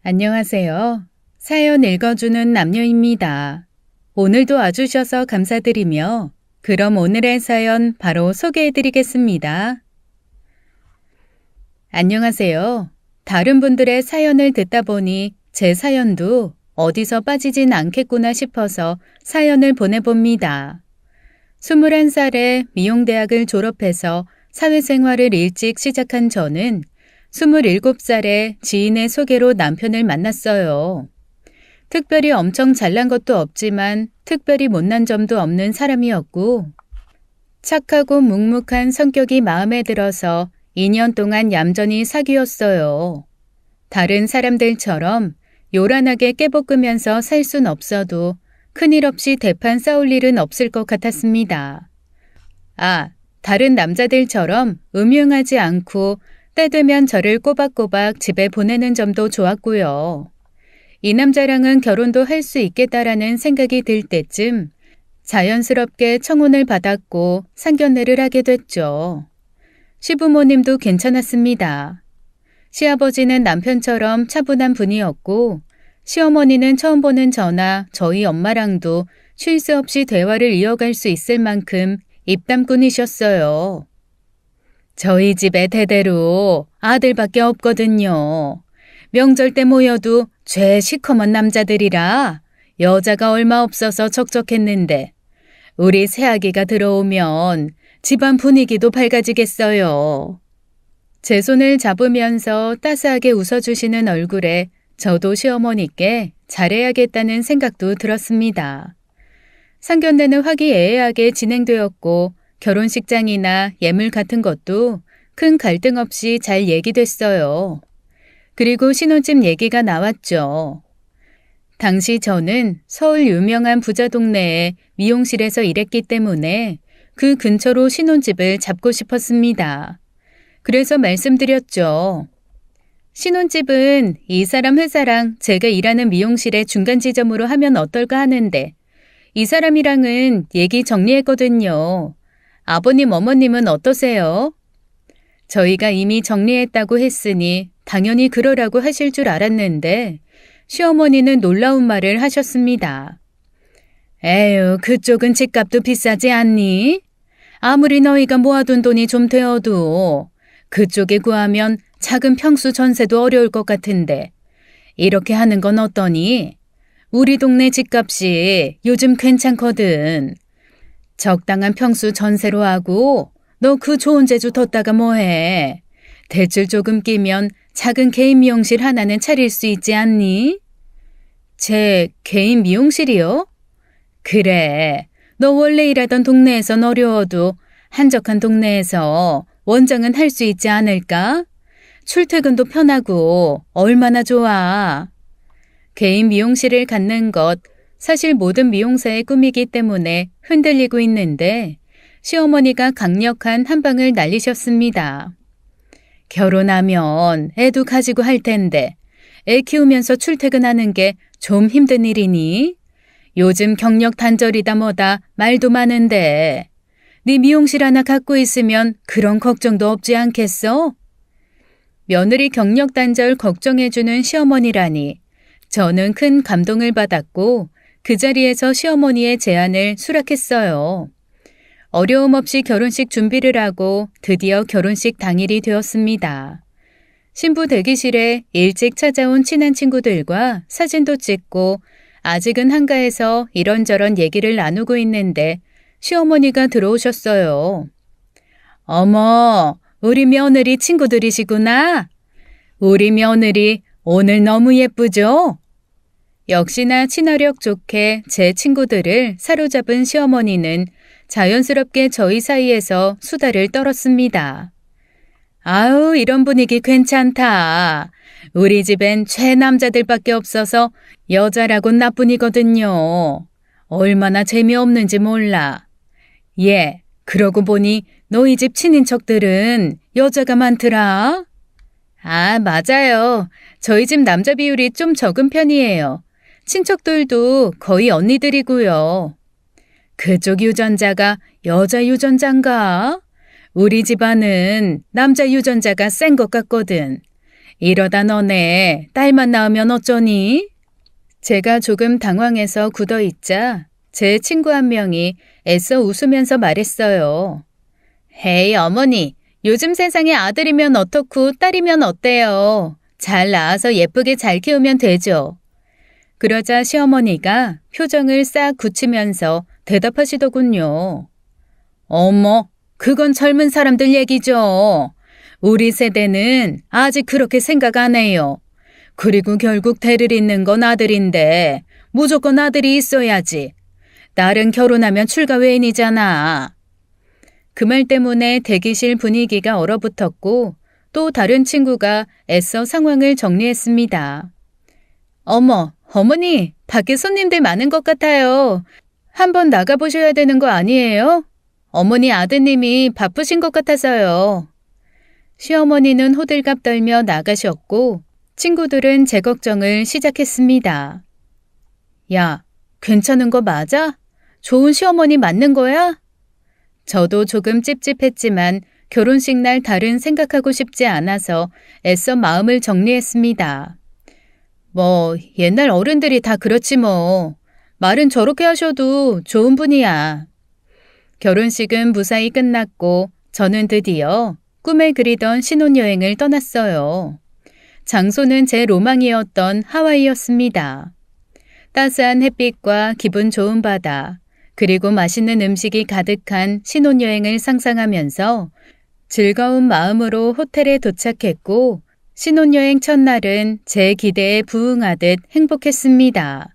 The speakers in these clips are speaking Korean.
안녕하세요. 사연 읽어주는 남녀입니다. 오늘도 와주셔서 감사드리며 그럼 오늘의 사연 바로 소개해드리겠습니다. 안녕하세요. 다른 분들의 사연을 듣다 보니 제 사연도 어디서 빠지진 않겠구나 싶어서 사연을 보내봅니다. 21살에 미용대학을 졸업해서 사회생활을 일찍 시작한 저는 27살에 지인의 소개로 남편을 만났어요. 특별히 엄청 잘난 것도 없지만 특별히 못난 점도 없는 사람이었고 착하고 묵묵한 성격이 마음에 들어서 2년 동안 얌전히 사귀었어요. 다른 사람들처럼 요란하게 깨볶으면서 살 순 없어도 큰일 없이 대판 싸울 일은 없을 것 같았습니다. 다른 남자들처럼 음흉하지 않고 때 되면 저를 꼬박꼬박 집에 보내는 점도 좋았고요. 이 남자랑은 결혼도 할 수 있겠다라는 생각이 들 때쯤 자연스럽게 청혼을 받았고 상견례를 하게 됐죠. 시부모님도 괜찮았습니다. 시아버지는 남편처럼 차분한 분이었고 시어머니는 처음 보는 저나 저희 엄마랑도 쉴 새 없이 대화를 이어갈 수 있을 만큼 입담꾼이셨어요. 저희 집에 대대로 아들밖에 없거든요. 명절 때 모여도 죄 시커먼 남자들이라 여자가 얼마 없어서 적적했는데 우리 새아기가 들어오면 집안 분위기도 밝아지겠어요. 제 손을 잡으면서 따스하게 웃어주시는 얼굴에 저도 시어머니께 잘해야겠다는 생각도 들었습니다. 상견례는 화기애애하게 진행되었고 결혼식장이나 예물 같은 것도 큰 갈등 없이 잘 얘기됐어요. 그리고 신혼집 얘기가 나왔죠. 당시 저는 서울 유명한 부자 동네에 미용실에서 일했기 때문에 그 근처로 신혼집을 잡고 싶었습니다. 그래서 말씀드렸죠. 신혼집은 이 사람 회사랑 제가 일하는 미용실의 중간 지점으로 하면 어떨까 하는데 이 사람이랑은 얘기 정리했거든요. 아버님, 어머님은 어떠세요? 저희가 이미 정리했다고 했으니 당연히 그러라고 하실 줄 알았는데 시어머니는 놀라운 말을 하셨습니다. 에휴, 그쪽은 집값도 비싸지 않니? 아무리 너희가 모아둔 돈이 좀 되어도 그쪽에 구하면 작은 평수 전세도 어려울 것 같은데 이렇게 하는 건 어떠니? 우리 동네 집값이 요즘 괜찮거든. 적당한 평수 전세로 하고 너 그 좋은 재주 뒀다가 뭐해? 대출 조금 끼면 작은 개인 미용실 하나는 차릴 수 있지 않니? 제 개인 미용실이요? 그래. 너 원래 일하던 동네에선 어려워도 한적한 동네에서 원장은 할 수 있지 않을까? 출퇴근도 편하고 얼마나 좋아. 개인 미용실을 갖는 것 사실 모든 미용사의 꿈이기 때문에 흔들리고 있는데 시어머니가 강력한 한 방을 날리셨습니다. 결혼하면 애도 가지고 할 텐데 애 키우면서 출퇴근하는 게 좀 힘든 일이니? 요즘 경력 단절이다 뭐다 말도 많은데 네 미용실 하나 갖고 있으면 그런 걱정도 없지 않겠어? 며느리 경력 단절 걱정해주는 시어머니라니 저는 큰 감동을 받았고 그 자리에서 시어머니의 제안을 수락했어요. 어려움 없이 결혼식 준비를 하고 드디어 결혼식 당일이 되었습니다. 신부 대기실에 일찍 찾아온 친한 친구들과 사진도 찍고 아직은 한가해서 이런저런 얘기를 나누고 있는데 시어머니가 들어오셨어요. 어머, 우리 며느리 친구들이시구나. 우리 며느리 오늘 너무 예쁘죠? 역시나 친화력 좋게 제 친구들을 사로잡은 시어머니는 자연스럽게 저희 사이에서 수다를 떨었습니다. 아우, 이런 분위기 괜찮다. 우리 집엔 최남자들밖에 없어서 여자라곤 나뿐이거든요. 얼마나 재미없는지 몰라. 예, 그러고 보니 너희 집 친인척들은 여자가 많더라. 맞아요. 저희 집 남자 비율이 좀 적은 편이에요. 친척들도 거의 언니들이고요. 그쪽 유전자가 여자 유전자인가? 우리 집안은 남자 유전자가 센 것 같거든. 이러다 너네 딸만 낳으면 어쩌니? 제가 조금 당황해서 굳어있자 제 친구 한 명이 애써 웃으면서 말했어요. 헤이 어머니, 요즘 세상에 아들이면 어떻고 딸이면 어때요? 잘 낳아서 예쁘게 잘 키우면 되죠. 그러자 시어머니가 표정을 싹 굳히면서 대답하시더군요. 어머, 그건 젊은 사람들 얘기죠. 우리 세대는 아직 그렇게 생각 안 해요. 그리고 결국 대를 잇는 건 아들인데 무조건 아들이 있어야지. 딸은 결혼하면 출가 외인이잖아. 그 말 때문에 대기실 분위기가 얼어붙었고 또 다른 친구가 애써 상황을 정리했습니다. 어머, 어머니, 밖에 손님들 많은 것 같아요. 한번 나가보셔야 되는 거 아니에요? 어머니 아드님이 바쁘신 것 같아서요. 시어머니는 호들갑 떨며 나가셨고 친구들은 제 걱정을 시작했습니다. 야, 괜찮은 거 맞아? 좋은 시어머니 맞는 거야? 저도 조금 찝찝했지만 결혼식 날 다른 생각하고 싶지 않아서 애써 마음을 정리했습니다. 뭐 옛날 어른들이 다 그렇지 뭐. 말은 저렇게 하셔도 좋은 분이야. 결혼식은 무사히 끝났고 저는 드디어 꿈에 그리던 신혼여행을 떠났어요. 장소는 제 로망이었던 하와이였습니다. 따스한 햇빛과 기분 좋은 바다, 그리고 맛있는 음식이 가득한 신혼여행을 상상하면서 즐거운 마음으로 호텔에 도착했고 신혼여행 첫날은 제 기대에 부응하듯 행복했습니다.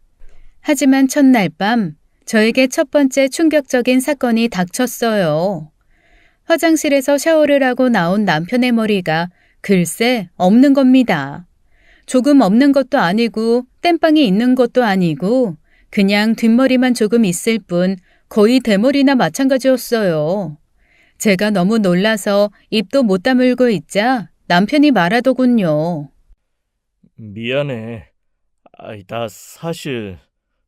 하지만 첫날 밤 저에게 첫 번째 충격적인 사건이 닥쳤어요. 화장실에서 샤워를 하고 나온 남편의 머리가 글쎄 없는 겁니다. 조금 없는 것도 아니고 땜빵이 있는 것도 아니고 그냥 뒷머리만 조금 있을 뿐 거의 대머리나 마찬가지였어요. 제가 너무 놀라서 입도 못 다물고 있자 남편이 말하더군요. 미안해. 나 사실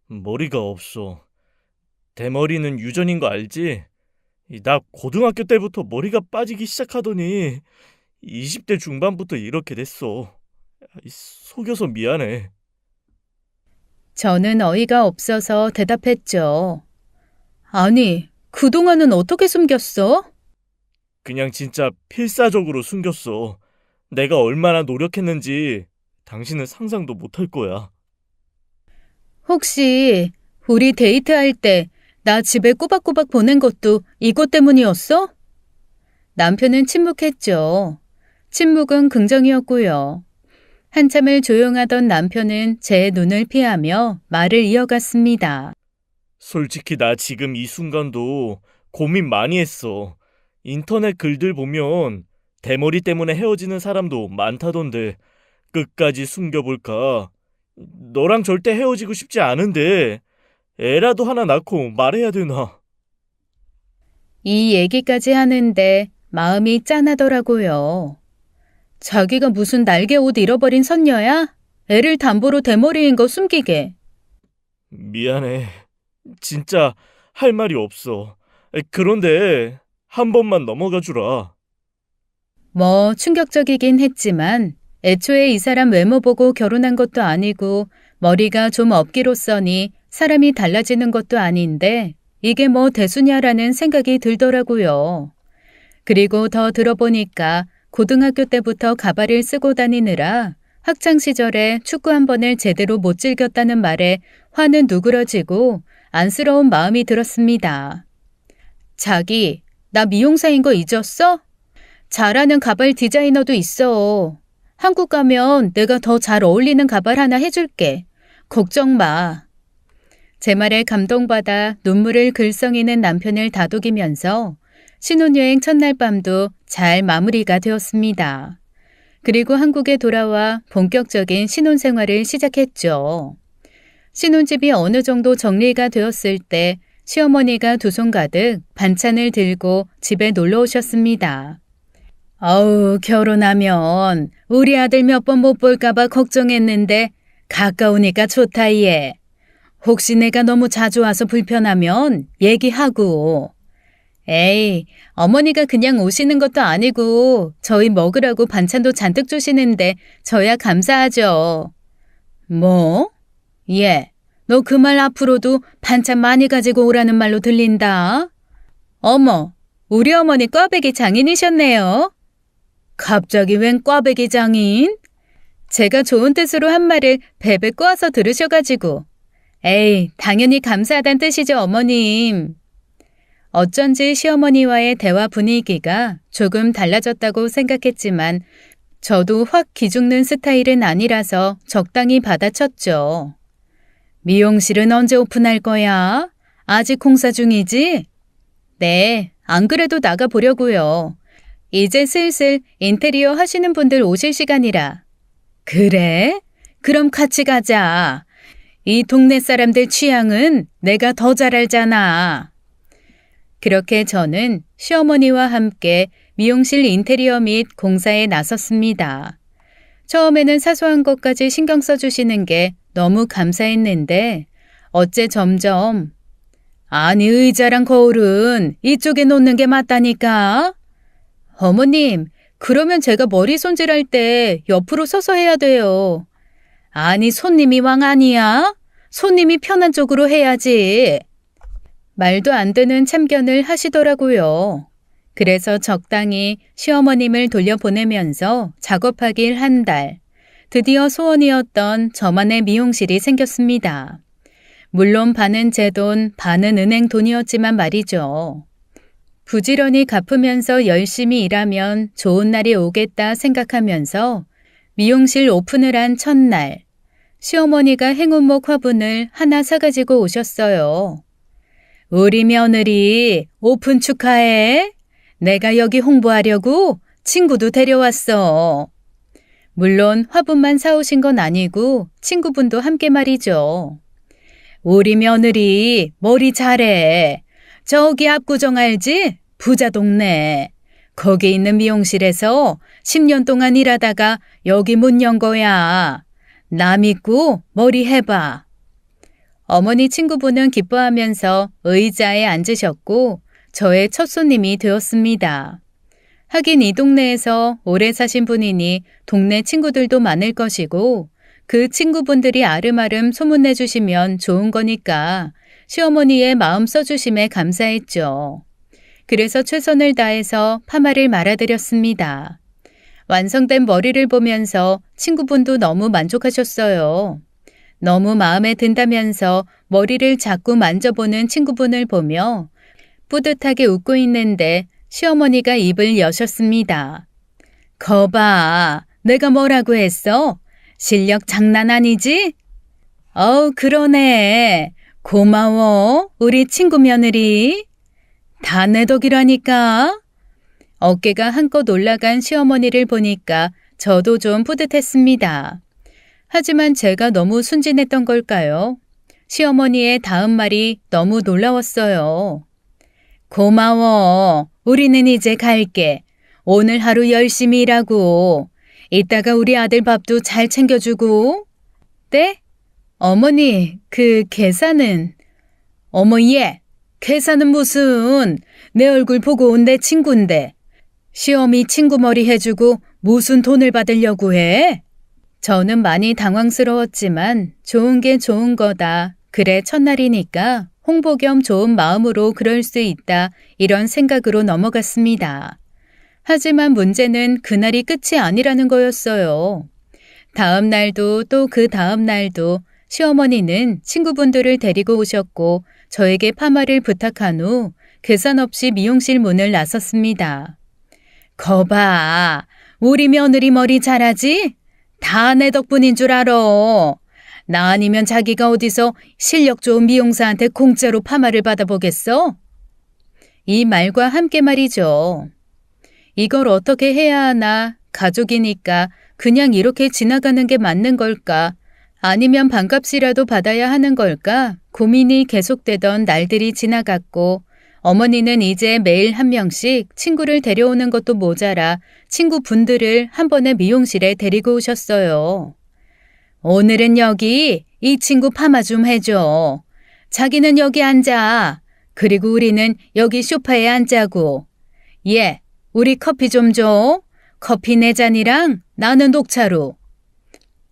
머리가 없어. 대머리는 유전인 거 알지? 나 고등학교 때부터 머리가 빠지기 시작하더니 20대 중반부터 이렇게 됐어. 속여서 미안해. 저는 어이가 없어서 대답했죠. 아니, 그동안은 어떻게 숨겼어? 그냥 진짜 필사적으로 숨겼어. 내가 얼마나 노력했는지 당신은 상상도 못할 거야. 혹시 우리 데이트할 때 나 집에 꼬박꼬박 보낸 것도 이것 때문이었어? 남편은 침묵했죠. 침묵은 긍정이었고요. 한참을 조용하던 남편은 제 눈을 피하며 말을 이어갔습니다. 솔직히 나 지금 이 순간도 고민 많이 했어. 인터넷 글들 보면 대머리 때문에 헤어지는 사람도 많다던데 끝까지 숨겨볼까? 너랑 절대 헤어지고 싶지 않은데 애라도 하나 낳고 말해야 되나? 이 얘기까지 하는데 마음이 짠하더라고요. 자기가 무슨 날개 옷 잃어버린 선녀야? 애를 담보로 대머리인 거 숨기게. 미안해. 진짜 할 말이 없어. 그런데 한 번만 넘어가 주라. 뭐 충격적이긴 했지만 애초에 이 사람 외모 보고 결혼한 것도 아니고 머리가 좀 없기로써니 사람이 달라지는 것도 아닌데 이게 뭐 대수냐라는 생각이 들더라고요. 그리고 더 들어보니까 고등학교 때부터 가발을 쓰고 다니느라 학창시절에 축구 한 번을 제대로 못 즐겼다는 말에 화는 누그러지고 안쓰러운 마음이 들었습니다. 자기, 나 미용사인 거 잊었어? 잘하는 가발 디자이너도 있어. 한국 가면 내가 더 잘 어울리는 가발 하나 해줄게. 걱정 마. 제 말에 감동받아 눈물을 글썽이는 남편을 다독이면서 신혼여행 첫날 밤도 잘 마무리가 되었습니다. 그리고 한국에 돌아와 본격적인 신혼생활을 시작했죠. 신혼집이 어느 정도 정리가 되었을 때 시어머니가 두 손 가득 반찬을 들고 집에 놀러 오셨습니다. 어우, 결혼하면 우리 아들 몇 번 못 볼까봐 걱정했는데 가까우니까 좋다 얘. 혹시 내가 너무 자주 와서 불편하면 얘기하고. 에이, 어머니가 그냥 오시는 것도 아니고 저희 먹으라고 반찬도 잔뜩 주시는데 저야 감사하죠. 뭐? 예, 너 그 말 앞으로도 반찬 많이 가지고 오라는 말로 들린다. 어머, 우리 어머니 꽈배기 장인이셨네요. 갑자기 웬 꽈배기 장인? 제가 좋은 뜻으로 한 말을 베베 꼬아서 들으셔가지고. 에이, 당연히 감사하단 뜻이죠, 어머님. 어쩐지 시어머니와의 대화 분위기가 조금 달라졌다고 생각했지만 저도 확 기죽는 스타일은 아니라서 적당히 받아쳤죠. 미용실은 언제 오픈할 거야? 아직 공사 중이지? 네, 안 그래도 나가보려고요. 이제 슬슬 인테리어 하시는 분들 오실 시간이라. 그래? 그럼 같이 가자. 이 동네 사람들 취향은 내가 더 잘 알잖아. 그렇게 저는 시어머니와 함께 미용실 인테리어 및 공사에 나섰습니다. 처음에는 사소한 것까지 신경 써주시는 게 너무 감사했는데 어째 점점 아니 의자랑 거울은 이쪽에 놓는 게 맞다니까. 어머님, 그러면 제가 머리 손질할 때 옆으로 서서 해야 돼요. 아니 손님이 왕 아니야? 손님이 편한 쪽으로 해야지. 말도 안 되는 참견을 하시더라고요. 그래서 적당히 시어머님을 돌려보내면서 작업하길 한 달. 드디어 소원이었던 저만의 미용실이 생겼습니다. 물론 반은 제 돈, 반은 은행 돈이었지만 말이죠. 부지런히 갚으면서 열심히 일하면 좋은 날이 오겠다 생각하면서 미용실 오픈을 한 첫날, 시어머니가 행운목 화분을 하나 사가지고 오셨어요. 우리 며느리 오픈 축하해. 내가 여기 홍보하려고 친구도 데려왔어. 물론 화분만 사오신 건 아니고 친구분도 함께 말이죠. 우리 며느리 머리 잘해. 저기 압구정 알지? 부자 동네. 거기 있는 미용실에서 10년 동안 일하다가 여기 문 연 거야. 나 믿고 머리 해봐. 어머니 친구분은 기뻐하면서 의자에 앉으셨고 저의 첫 손님이 되었습니다. 하긴 이 동네에서 오래 사신 분이니 동네 친구들도 많을 것이고 그 친구분들이 아름아름 소문내주시면 좋은 거니까 시어머니의 마음 써주심에 감사했죠. 그래서 최선을 다해서 파마를 말아드렸습니다. 완성된 머리를 보면서 친구분도 너무 만족하셨어요. 너무 마음에 든다면서 머리를 자꾸 만져보는 친구분을 보며 뿌듯하게 웃고 있는데 시어머니가 입을 여셨습니다. 거봐, 내가 뭐라고 했어? 실력 장난 아니지? 그러네. 고마워, 우리 친구 며느리. 다 내 덕이라니까. 어깨가 한껏 올라간 시어머니를 보니까 저도 좀 뿌듯했습니다. 하지만 제가 너무 순진했던 걸까요? 시어머니의 다음 말이 너무 놀라웠어요. 고마워. 우리는 이제 갈게. 오늘 하루 열심히 일하고 이따가 우리 아들 밥도 잘 챙겨주고. 네? 어머니, 그 계산은? 어머 얘, 계산은 무슨. 내 얼굴 보고 온 내 친구인데. 시어미 친구 머리 해주고 무슨 돈을 받으려고 해? 저는 많이 당황스러웠지만 좋은 게 좋은 거다. 그래 첫날이니까 홍보 겸 좋은 마음으로 그럴 수 있다. 이런 생각으로 넘어갔습니다. 하지만 문제는 그날이 끝이 아니라는 거였어요. 다음 날도 또 그 다음 날도 시어머니는 친구분들을 데리고 오셨고 저에게 파마를 부탁한 후 계산 없이 미용실 문을 나섰습니다. 거봐, 우리 며느리 머리 잘하지? 다 내 덕분인 줄 알아. 나 아니면 자기가 어디서 실력 좋은 미용사한테 공짜로 파마를 받아보겠어? 이 말과 함께 말이죠. 이걸 어떻게 해야 하나? 가족이니까 그냥 이렇게 지나가는 게 맞는 걸까? 아니면 반값이라도 받아야 하는 걸까? 고민이 계속되던 날들이 지나갔고 어머니는 이제 매일 한 명씩 친구를 데려오는 것도 모자라 친구분들을 한 번에 미용실에 데리고 오셨어요. 오늘은 여기 이 친구 파마 좀 해줘. 자기는 여기 앉아. 그리고 우리는 여기 소파에 앉자고. 예, 우리 커피 좀 줘. 커피 4잔이랑 나는 녹차로.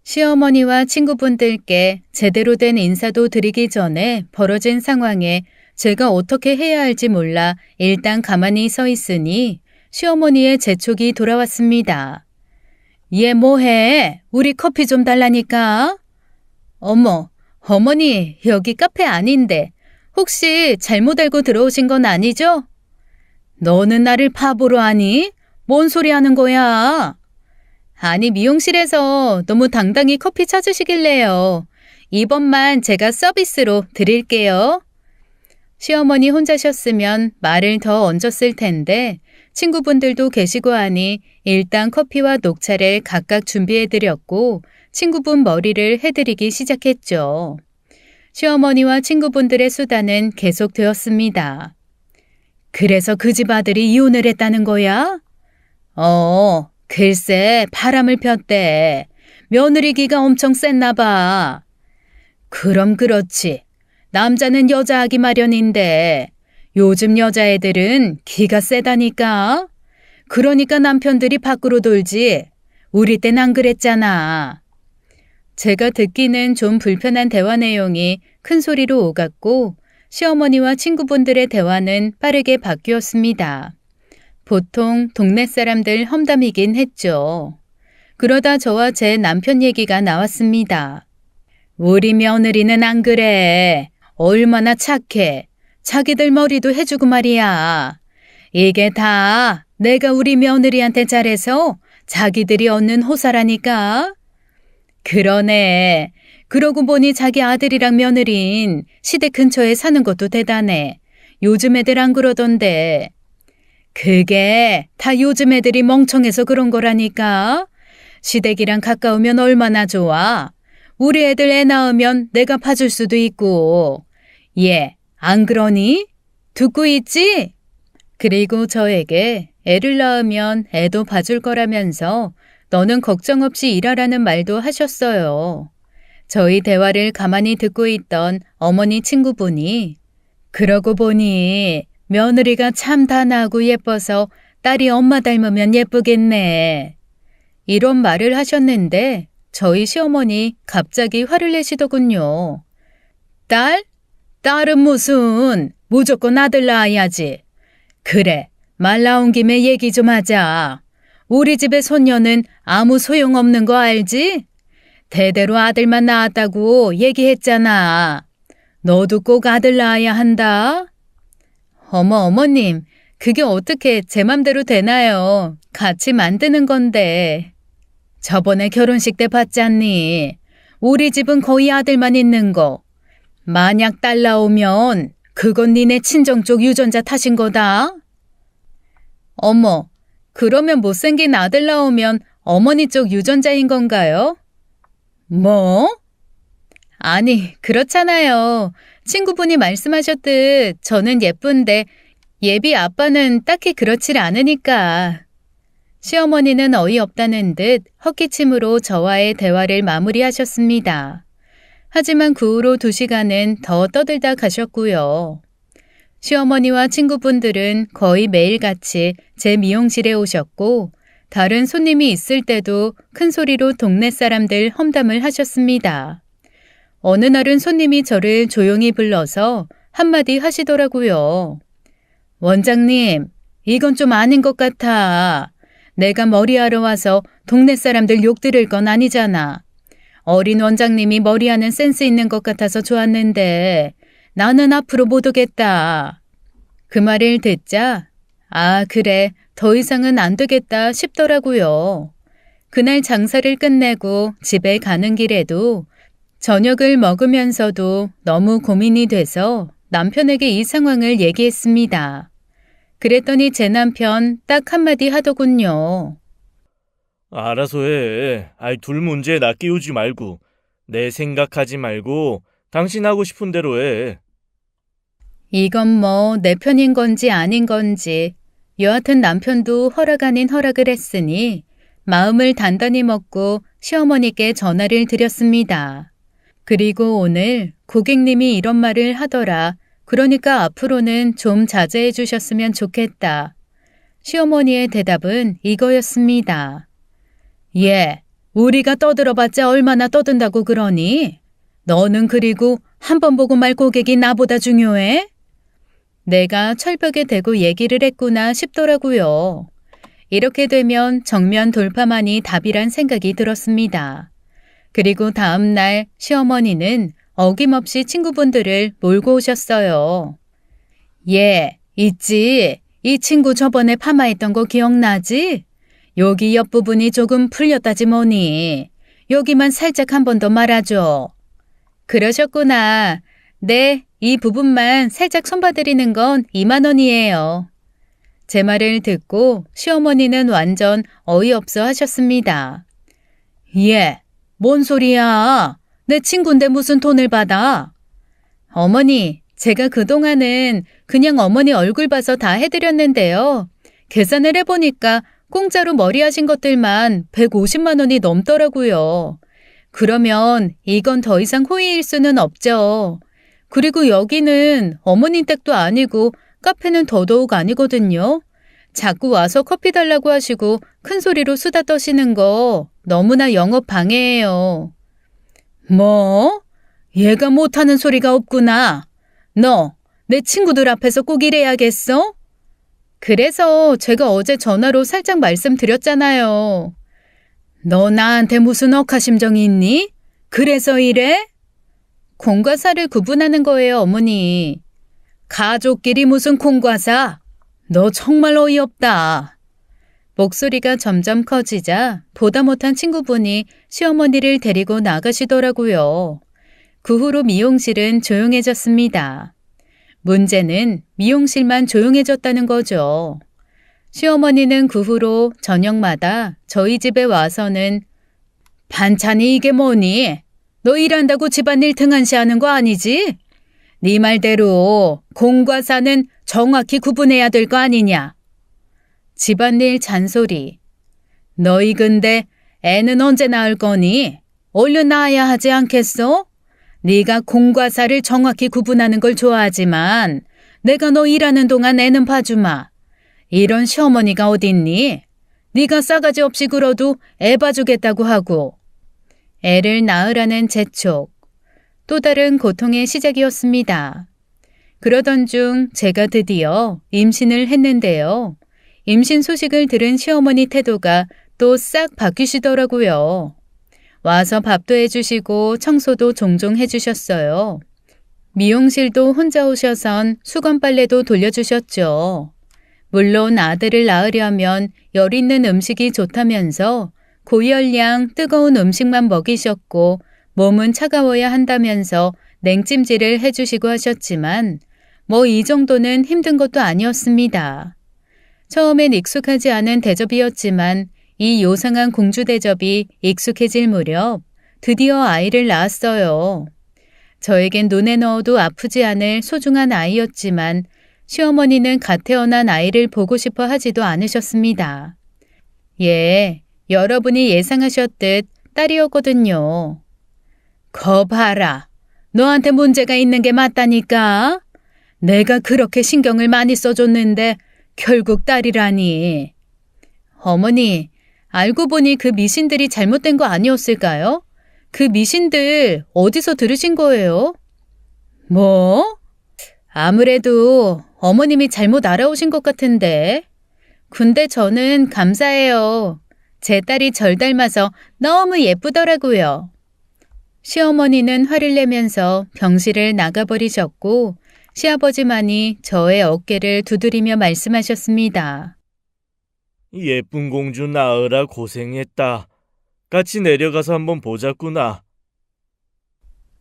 시어머니와 친구분들께 제대로 된 인사도 드리기 전에 벌어진 상황에 제가 어떻게 해야 할지 몰라 일단 가만히 서 있으니 시어머니의 재촉이 돌아왔습니다. 얘 뭐해? 우리 커피 좀 달라니까. 어머, 어머니 여기 카페 아닌데 혹시 잘못 알고 들어오신 건 아니죠? 너는 나를 바보로 아니? 뭔 소리 하는 거야? 아니 미용실에서 너무 당당히 커피 찾으시길래요. 이번만 제가 서비스로 드릴게요. 시어머니 혼자셨으면 말을 더 얹었을 텐데 친구분들도 계시고 하니 일단 커피와 녹차를 각각 준비해드렸고 친구분 머리를 해드리기 시작했죠. 시어머니와 친구분들의 수다는 계속되었습니다. 그래서 그 집 아들이 이혼을 했다는 거야? 글쎄 바람을 폈대. 며느리기가 엄청 셌나 봐. 그럼 그렇지. 남자는 여자하기 마련인데 요즘 여자애들은 기가 세다니까. 그러니까 남편들이 밖으로 돌지. 우리 땐 안 그랬잖아. 제가 듣기는 좀 불편한 대화 내용이 큰 소리로 오갔고 시어머니와 친구분들의 대화는 빠르게 바뀌었습니다. 보통 동네 사람들 험담이긴 했죠. 그러다 저와 제 남편 얘기가 나왔습니다. 우리 며느리는 안 그래. 얼마나 착해. 자기들 머리도 해주고 말이야. 이게 다 내가 우리 며느리한테 잘해서 자기들이 얻는 호사라니까. 그러네. 그러고 보니 자기 아들이랑 며느린 시댁 근처에 사는 것도 대단해. 요즘 애들 안 그러던데. 그게 다 요즘 애들이 멍청해서 그런 거라니까. 시댁이랑 가까우면 얼마나 좋아. 우리 애들 애 낳으면 내가 봐줄 수도 있고. 얘, 안 그러니? 듣고 있지? 그리고 저에게 애를 낳으면 애도 봐줄 거라면서 너는 걱정 없이 일하라는 말도 하셨어요. 저희 대화를 가만히 듣고 있던 어머니 친구분이 그러고 보니 며느리가 참 단아하고 예뻐서 딸이 엄마 닮으면 예쁘겠네. 이런 말을 하셨는데 저희 시어머니 갑자기 화를 내시더군요. 딸? 딸은 무슨 무조건 아들 낳아야지. 그래, 말 나온 김에 얘기 좀 하자. 우리 집의 손녀는 아무 소용없는 거 알지? 대대로 아들만 낳았다고 얘기했잖아. 너도 꼭 아들 낳아야 한다. 어머님, 그게 어떻게 제 맘대로 되나요? 같이 만드는 건데. 저번에 결혼식 때 봤잖니. 우리 집은 거의 아들만 있는 거. 만약 딸 나오면 그건 니네 친정 쪽 유전자 탓인 거다. 어머, 그러면 못생긴 아들 나오면 어머니 쪽 유전자인 건가요? 뭐? 아니, 그렇잖아요. 친구분이 말씀하셨듯 저는 예쁜데 예비 아빠는 딱히 그렇질 않으니까. 시어머니는 어이없다는 듯 헛기침으로 저와의 대화를 마무리하셨습니다. 하지만 그 후로 2시간은 더 떠들다 가셨고요. 시어머니와 친구분들은 거의 매일같이 제 미용실에 오셨고 다른 손님이 있을 때도 큰 소리로 동네 사람들 험담을 하셨습니다. 어느 날은 손님이 저를 조용히 불러서 한마디 하시더라고요. 원장님, 이건 좀 아닌 것 같아. 내가 머리하러 와서 동네 사람들 욕 들을 건 아니잖아. 어린 원장님이 머리하는 센스 있는 것 같아서 좋았는데 나는 앞으로 못 오겠다. 그 말을 듣자 아 그래 더 이상은 안 되겠다 싶더라고요. 그날 장사를 끝내고 집에 가는 길에도 저녁을 먹으면서도 너무 고민이 돼서 남편에게 이 상황을 얘기했습니다. 그랬더니 제 남편 딱 한마디 하더군요. 알아서 해. 둘 문제에 나 끼우지 말고. 내 생각하지 말고 당신 하고 싶은 대로 해. 이건 뭐 내 편인 건지 아닌 건지 여하튼 남편도 허락 아닌 허락을 했으니 마음을 단단히 먹고 시어머니께 전화를 드렸습니다. 그리고 오늘 고객님이 이런 말을 하더라 그러니까 앞으로는 좀 자제해 주셨으면 좋겠다. 시어머니의 대답은 이거였습니다. 예, 우리가 떠들어봤자 얼마나 떠든다고 그러니? 너는 그리고 한 번 보고 말 고객이 나보다 중요해? 내가 철벽에 대고 얘기를 했구나 싶더라고요. 이렇게 되면 정면 돌파만이 답이란 생각이 들었습니다. 그리고 다음 날 시어머니는 어김없이 친구분들을 몰고 오셨어요. 예, 있지. 이 친구 저번에 파마했던 거 기억나지? 여기 옆부분이 조금 풀렸다지 뭐니. 여기만 살짝 한 번 더 말아줘. 그러셨구나. 네, 이 부분만 살짝 손봐드리는 건 2만 원이에요. 제 말을 듣고 시어머니는 완전 어이없어 하셨습니다. 예, 뭔 소리야? 내 친구인데 무슨 돈을 받아? 어머니, 제가 그동안은 그냥 어머니 얼굴 봐서 다 해드렸는데요. 계산을 해보니까 공짜로 머리 하신 것들만 150만 원이 넘더라고요. 그러면 이건 더 이상 호의일 수는 없죠. 그리고 여기는 어머님 댁도 아니고 카페는 더더욱 아니거든요. 자꾸 와서 커피 달라고 하시고 큰 소리로 수다 떠시는 거 너무나 영업 방해예요. 뭐? 얘가 못하는 소리가 없구나. 너, 내 친구들 앞에서 꼭 이래야겠어? 그래서 제가 어제 전화로 살짝 말씀드렸잖아요. 너 나한테 무슨 억하심정이 있니? 그래서 이래? 공과 사를 구분하는 거예요, 어머니. 가족끼리 무슨 공과 사? 너 정말 어이없다. 목소리가 점점 커지자 보다 못한 친구분이 시어머니를 데리고 나가시더라고요. 그 후로 미용실은 조용해졌습니다. 문제는 미용실만 조용해졌다는 거죠. 시어머니는 그 후로 저녁마다 저희 집에 와서는 반찬이 이게 뭐니? 너 일한다고 집안일 등한시하는 거 아니지? 네 말대로 공과 사는 정확히 구분해야 될 거 아니냐? 집안일 잔소리. 너희 근데 애는 언제 낳을 거니? 얼른 낳아야 하지 않겠어? 네가 공과 사를 정확히 구분하는 걸 좋아하지만 내가 너 일하는 동안 애는 봐주마. 이런 시어머니가 어딨니? 네가 싸가지 없이 굴어도 애 봐주겠다고 하고. 애를 낳으라는 재촉. 또 다른 고통의 시작이었습니다. 그러던 중 제가 드디어 임신을 했는데요. 임신 소식을 들은 시어머니 태도가 또 싹 바뀌시더라고요. 와서 밥도 해주시고 청소도 종종 해주셨어요. 미용실도 혼자 오셔선 수건 빨래도 돌려주셨죠. 물론 아들을 낳으려면 열 있는 음식이 좋다면서 고열량 뜨거운 음식만 먹이셨고 몸은 차가워야 한다면서 냉찜질을 해주시고 하셨지만 뭐 이 정도는 힘든 것도 아니었습니다. 처음엔 익숙하지 않은 대접이었지만 이 요상한 공주 대접이 익숙해질 무렵 드디어 아이를 낳았어요. 저에겐 눈에 넣어도 아프지 않을 소중한 아이였지만 시어머니는 갓 태어난 아이를 보고 싶어 하지도 않으셨습니다. 예, 여러분이 예상하셨듯 딸이었거든요. 거 봐라. 너한테 문제가 있는 게 맞다니까. 내가 그렇게 신경을 많이 써줬는데 결국 딸이라니. 어머니, 알고 보니 그 미신들이 잘못된 거 아니었을까요? 그 미신들 어디서 들으신 거예요? 뭐? 아무래도 어머님이 잘못 알아오신 것 같은데. 근데 저는 감사해요. 제 딸이 절 닮아서 너무 예쁘더라고요. 시어머니는 화를 내면서 병실을 나가버리셨고 시아버지만이 저의 어깨를 두드리며 말씀하셨습니다. 예쁜 공주 낳으라 고생했다. 같이 내려가서 한번 보자꾸나.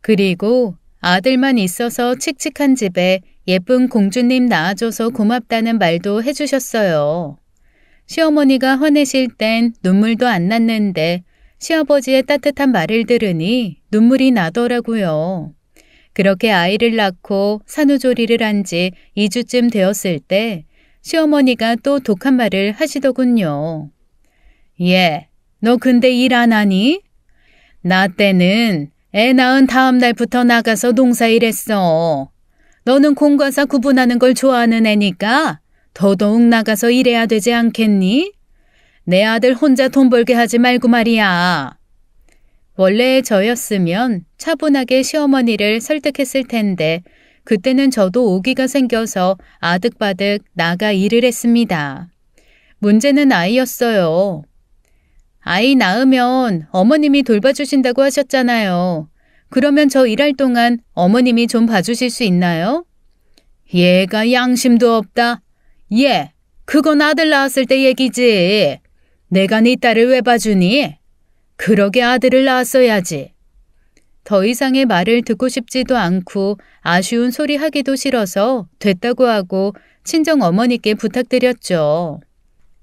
그리고 아들만 있어서 칙칙한 집에 예쁜 공주님 낳아줘서 고맙다는 말도 해주셨어요. 시어머니가 화내실 땐 눈물도 안 났는데 시아버지의 따뜻한 말을 들으니 눈물이 나더라고요. 그렇게 아이를 낳고 산후조리를 한 지 2주쯤 되었을 때 시어머니가 또 독한 말을 하시더군요. 예, 너 근데 일 안 하니? 나 때는 애 낳은 다음 날부터 나가서 농사일했어. 너는 공과사 구분하는 걸 좋아하는 애니까 더더욱 나가서 일해야 되지 않겠니? 내 아들 혼자 돈 벌게 하지 말고 말이야. 원래 저였으면 차분하게 시어머니를 설득했을 텐데 그때는 저도 오기가 생겨서 아득바득 나가 일을 했습니다. 문제는 아이였어요. 아이 낳으면 어머님이 돌봐주신다고 하셨잖아요. 그러면 저 일할 동안 어머님이 좀 봐주실 수 있나요? 얘가 양심도 없다. 얘, 그건 아들 낳았을 때 얘기지. 내가 네 딸을 왜 봐주니? 그러게 아들을 낳았어야지. 더 이상의 말을 듣고 싶지도 않고 아쉬운 소리 하기도 싫어서 됐다고 하고 친정 어머니께 부탁드렸죠.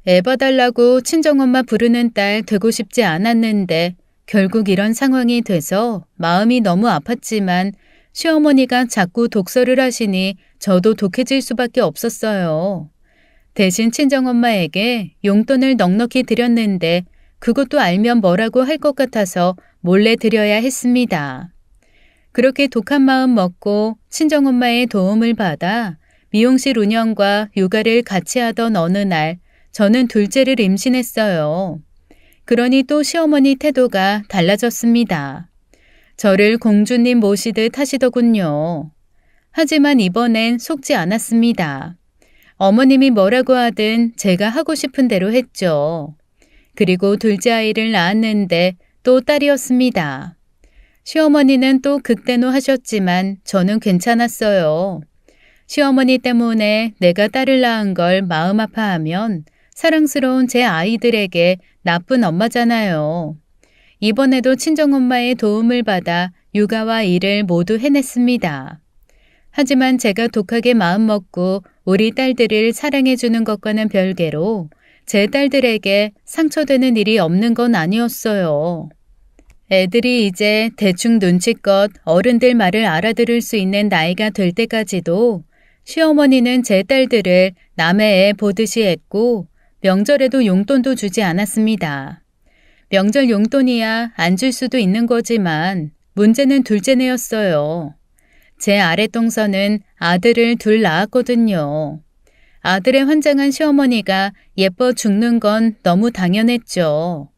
애 봐달라고 친정엄마 부르는 딸 되고 싶지 않았는데 결국 이런 상황이 돼서 마음이 너무 아팠지만 시어머니가 자꾸 독서를 하시니 저도 독해질 수밖에 없었어요. 대신 친정엄마에게 용돈을 넉넉히 드렸는데 그것도 알면 뭐라고 할 것 같아서 몰래 드려야 했습니다. 그렇게 독한 마음 먹고 친정엄마의 도움을 받아 미용실 운영과 육아를 같이 하던 어느 날 저는 둘째를 임신했어요. 그러니 또 시어머니 태도가 달라졌습니다. 저를 공주님 모시듯 하시더군요. 하지만 이번엔 속지 않았습니다. 어머님이 뭐라고 하든 제가 하고 싶은 대로 했죠. 그리고 둘째 아이를 낳았는데 또 딸이었습니다. 시어머니는 또 극대노 하셨지만 저는 괜찮았어요. 시어머니 때문에 내가 딸을 낳은 걸 마음 아파하면 사랑스러운 제 아이들에게 나쁜 엄마잖아요. 이번에도 친정엄마의 도움을 받아 육아와 일을 모두 해냈습니다. 하지만 제가 독하게 마음먹고 우리 딸들을 사랑해주는 것과는 별개로 제 딸들에게 상처되는 일이 없는 건 아니었어요. 애들이 이제 대충 눈치껏 어른들 말을 알아들을 수 있는 나이가 될 때까지도 시어머니는 제 딸들을 남의 애 보듯이 했고 명절에도 용돈도 주지 않았습니다. 명절 용돈이야 안 줄 수도 있는 거지만 문제는 둘째네였어요. 제 아랫동서는 아들을 둘 낳았거든요. 아들의 환장한 시어머니가 예뻐 죽는 건 너무 당연했죠.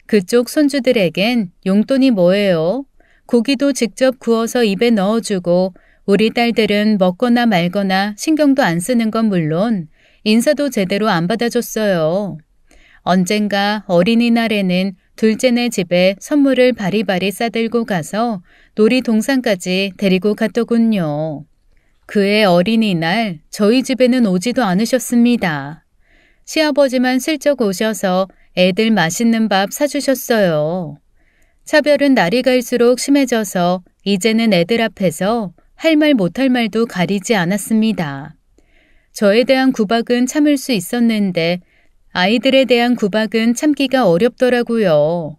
그쪽 손주들에겐 용돈이 뭐예요? 고기도 직접 구워서 입에 넣어주고 우리 딸들은 먹거나 말거나 신경도 안 쓰는 건 물론 인사도 제대로 안 받아줬어요. 언젠가 어린이날에는 둘째네 집에 선물을 바리바리 싸들고 가서 놀이동산까지 데리고 갔더군요. 그해 어린이날 저희 집에는 오지도 않으셨습니다. 시아버지만 슬쩍 오셔서 애들 맛있는 밥 사주셨어요. 차별은 날이 갈수록 심해져서 이제는 애들 앞에서 할 말 못할 말도 가리지 않았습니다. 저에 대한 구박은 참을 수 있었는데 아이들에 대한 구박은 참기가 어렵더라고요.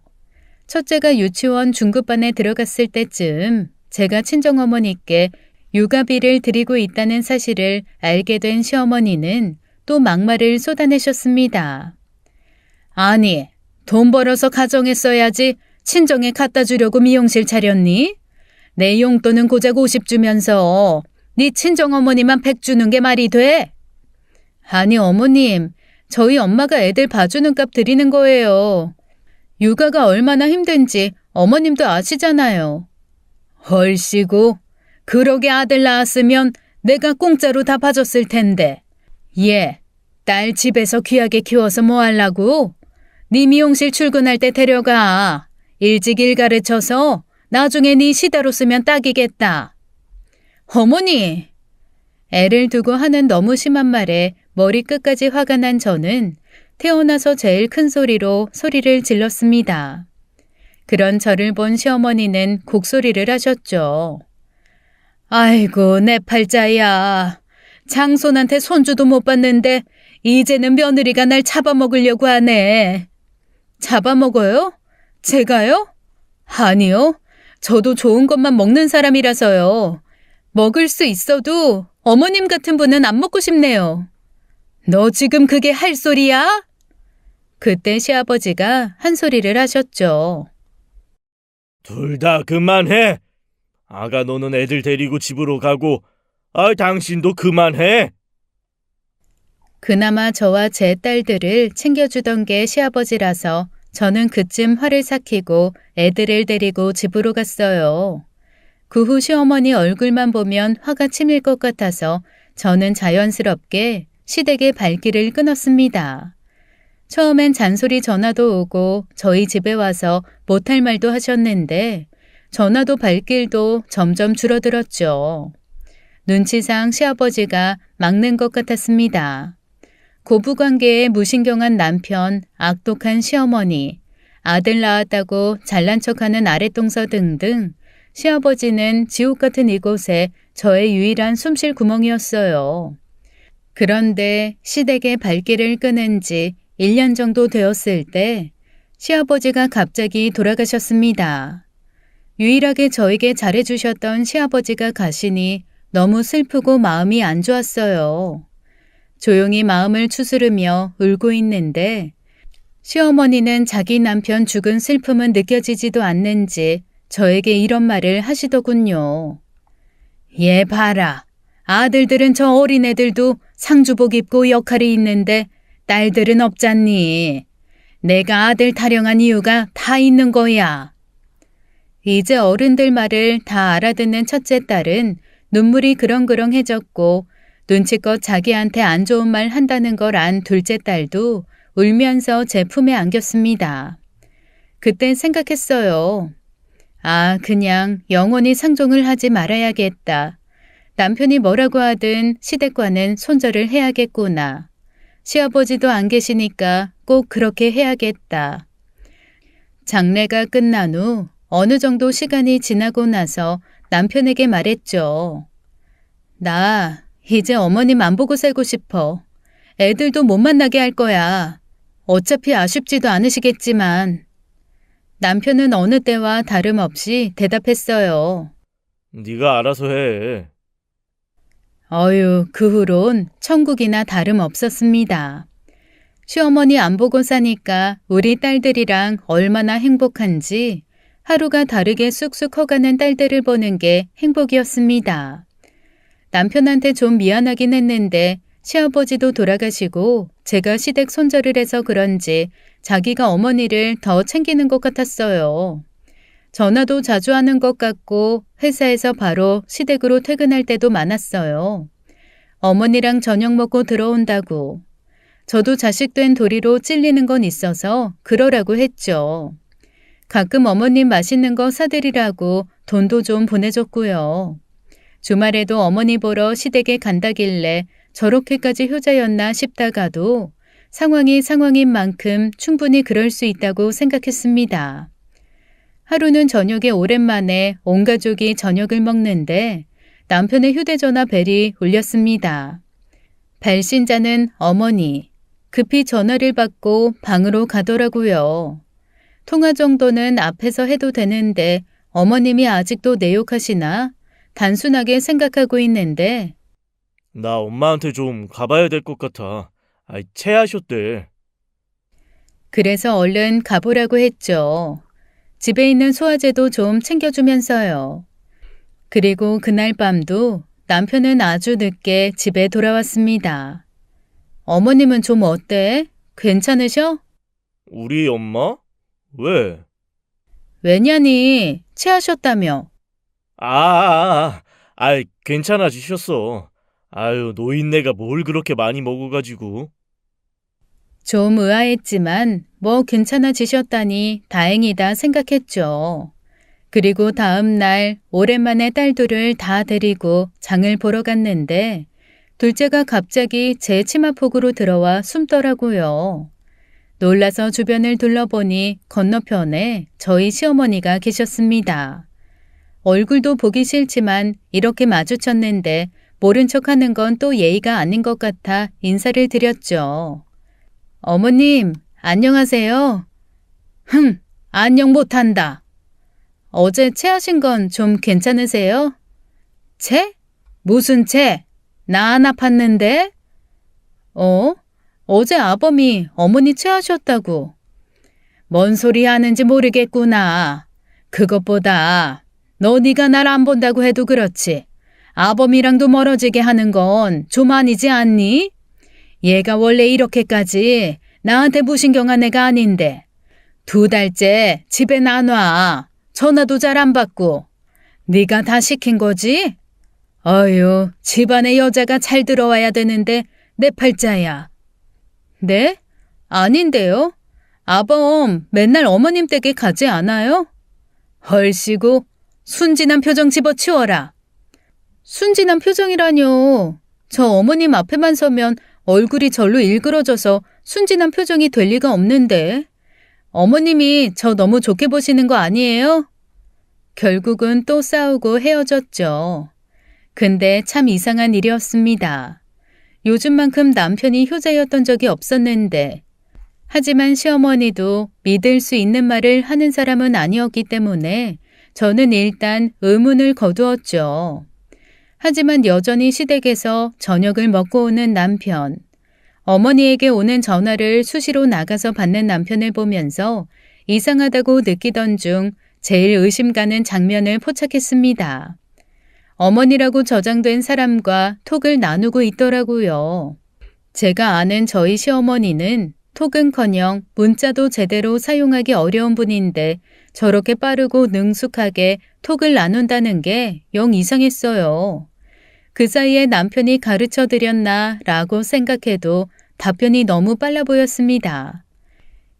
첫째가 유치원 중급반에 들어갔을 때쯤 제가 친정어머니께 육아비를 드리고 있다는 사실을 알게 된 시어머니는 또 막말을 쏟아내셨습니다. 아니, 돈 벌어서 가정에 써야지 친정에 갖다 주려고 미용실 차렸니? 내 용돈은 고작 50 주면서 네 친정어머니만 100 주는 게 말이 돼? 아니 어머님, 저희 엄마가 애들 봐주는 값 드리는 거예요. 육아가 얼마나 힘든지 어머님도 아시잖아요. 헐씨고, 그러게 아들 낳았으면 내가 공짜로 다 봐줬을 텐데. 얘, 딸 집에서 귀하게 키워서 뭐 하려고? 네 미용실 출근할 때 데려가. 일찍 일 가르쳐서 나중에 네 시대로 쓰면 딱이겠다. 어머니! 애를 두고 하는 너무 심한 말에 머리끝까지 화가 난 저는 태어나서 제일 큰 소리로 소리를 질렀습니다. 그런 저를 본 시어머니는 곡소리를 하셨죠. 아이고 내 팔자야. 장손한테 손주도 못 봤는데 이제는 며느리가 날 잡아먹으려고 하네. 잡아먹어요? 제가요? 아니요. 저도 좋은 것만 먹는 사람이라서요. 먹을 수 있어도 어머님 같은 분은 안 먹고 싶네요. 너 지금 그게 할 소리야? 그때 시아버지가 한 소리를 하셨죠. 둘 다 그만해. 아가 너는 애들 데리고 집으로 가고 당신도 그만해. 그나마 저와 제 딸들을 챙겨주던 게 시아버지라서 저는 그쯤 화를 삭히고 애들을 데리고 집으로 갔어요. 그 후 시어머니 얼굴만 보면 화가 치밀 것 같아서 저는 자연스럽게 시댁의 발길을 끊었습니다. 처음엔 잔소리 전화도 오고 저희 집에 와서 못할 말도 하셨는데 전화도 발길도 점점 줄어들었죠. 눈치상 시아버지가 막는 것 같았습니다. 고부관계에 무신경한 남편, 악독한 시어머니, 아들 낳았다고 잘난 척하는 아랫동서 등등 시아버지는 지옥 같은 이곳에 저의 유일한 숨쉴 구멍이었어요. 그런데 시댁의 발길을 끊은 지 1년 정도 되었을 때 시아버지가 갑자기 돌아가셨습니다. 유일하게 저에게 잘해주셨던 시아버지가 가시니 너무 슬프고 마음이 안 좋았어요. 조용히 마음을 추스르며 울고 있는데 시어머니는 자기 남편 죽은 슬픔은 느껴지지도 않는지 저에게 이런 말을 하시더군요. 얘 봐라. 아들들은 저 어린애들도 상주복 입고 역할이 있는데 딸들은 없잖니. 내가 아들 타령한 이유가 다 있는 거야. 이제 어른들 말을 다 알아듣는 첫째 딸은 눈물이 그렁그렁해졌고 눈치껏 자기한테 안 좋은 말 한다는 걸 안 둘째 딸도 울면서 제 품에 안겼습니다. 그땐 생각했어요. 그냥 영원히 상종을 하지 말아야겠다. 남편이 뭐라고 하든 시댁과는 손절을 해야겠구나. 시아버지도 안 계시니까 꼭 그렇게 해야겠다. 장례가 끝난 후 어느 정도 시간이 지나고 나서 남편에게 말했죠. 나 이제 어머님 안 보고 살고 싶어. 애들도 못 만나게 할 거야. 어차피 아쉽지도 않으시겠지만. 남편은 어느 때와 다름없이 대답했어요. 네가 알아서 해. 그 후론 천국이나 다름없었습니다. 시어머니 안 보고 사니까 우리 딸들이랑 얼마나 행복한지 하루가 다르게 쑥쑥 커가는 딸들을 보는 게 행복이었습니다. 남편한테 좀 미안하긴 했는데 시아버지도 돌아가시고 제가 시댁 손절을 해서 그런지 자기가 어머니를 더 챙기는 것 같았어요. 전화도 자주 하는 것 같고 회사에서 바로 시댁으로 퇴근할 때도 많았어요. 어머니랑 저녁 먹고 들어온다고. 저도 자식된 도리로 찔리는 건 있어서 그러라고 했죠. 가끔 어머님 맛있는 거 사드리라고 돈도 좀 보내줬고요. 주말에도 어머니 보러 시댁에 간다길래 저렇게까지 효자였나 싶다가도 상황이 상황인 만큼 충분히 그럴 수 있다고 생각했습니다. 하루는 저녁에 오랜만에 온 가족이 저녁을 먹는데 남편의 휴대전화 벨이 울렸습니다. 발신자는 어머니. 급히 전화를 받고 방으로 가더라고요. 통화 정도는 앞에서 해도 되는데 어머님이 아직도 내 욕하시나? 단순하게 생각하고 있는데 나 엄마한테 좀 가봐야 될 것 같아. 체하셨대. 그래서 얼른 가보라고 했죠. 집에 있는 소화제도 좀 챙겨주면서요. 그리고 그날 밤도 남편은 아주 늦게 집에 돌아왔습니다. 어머님은 좀 어때? 괜찮으셔? 우리 엄마? 왜? 왜냐니? 체하셨다며. 괜찮아지셨어. 노인네가 뭘 그렇게 많이 먹어가지고. 좀 의아했지만 뭐 괜찮아지셨다니 다행이다 생각했죠. 그리고 다음 날 오랜만에 딸들을 다 데리고 장을 보러 갔는데 둘째가 갑자기 제 치마폭으로 들어와 숨더라고요. 놀라서 주변을 둘러보니 건너편에 저희 시어머니가 계셨습니다. 얼굴도 보기 싫지만 이렇게 마주쳤는데 모른 척하는 건 또 예의가 아닌 것 같아 인사를 드렸죠. 어머님, 안녕하세요. 안녕 못한다. 어제 체하신 건 좀 괜찮으세요? 체? 무슨 체? 나 안 아팠는데? 어제 아범이 어머니 체하셨다고. 뭔 소리 하는지 모르겠구나. 그것보다 네가 날 안 본다고 해도 그렇지. 아범이랑도 멀어지게 하는 건 좀 아니지 않니? 얘가 원래 이렇게까지 나한테 무신경한 애가 아닌데 2달째 집에 안 와. 전화도 잘 안 받고. 네가 다 시킨 거지? 어휴, 집안에 여자가 잘 들어와야 되는데 내 팔자야. 네? 아닌데요? 아범 맨날 어머님 댁에 가지 않아요? 헐시고 순진한 표정 집어치워라. 순진한 표정이라뇨. 저 어머님 앞에만 서면 얼굴이 절로 일그러져서 순진한 표정이 될 리가 없는데. 어머님이 저 너무 좋게 보시는 거 아니에요? 결국은 또 싸우고 헤어졌죠. 근데 참 이상한 일이었습니다. 요즘만큼 남편이 효자였던 적이 없었는데 하지만 시어머니도 믿을 수 있는 말을 하는 사람은 아니었기 때문에 저는 일단 의문을 거두었죠. 하지만 여전히 시댁에서 저녁을 먹고 오는 남편, 어머니에게 오는 전화를 수시로 나가서 받는 남편을 보면서 이상하다고 느끼던 중 제일 의심 가는 장면을 포착했습니다. 어머니라고 저장된 사람과 톡을 나누고 있더라고요. 제가 아는 저희 시어머니는 톡은커녕 문자도 제대로 사용하기 어려운 분인데 저렇게 빠르고 능숙하게 톡을 나눈다는 게 영 이상했어요. 그 사이에 남편이 가르쳐 드렸나 라고 생각해도 답변이 너무 빨라 보였습니다.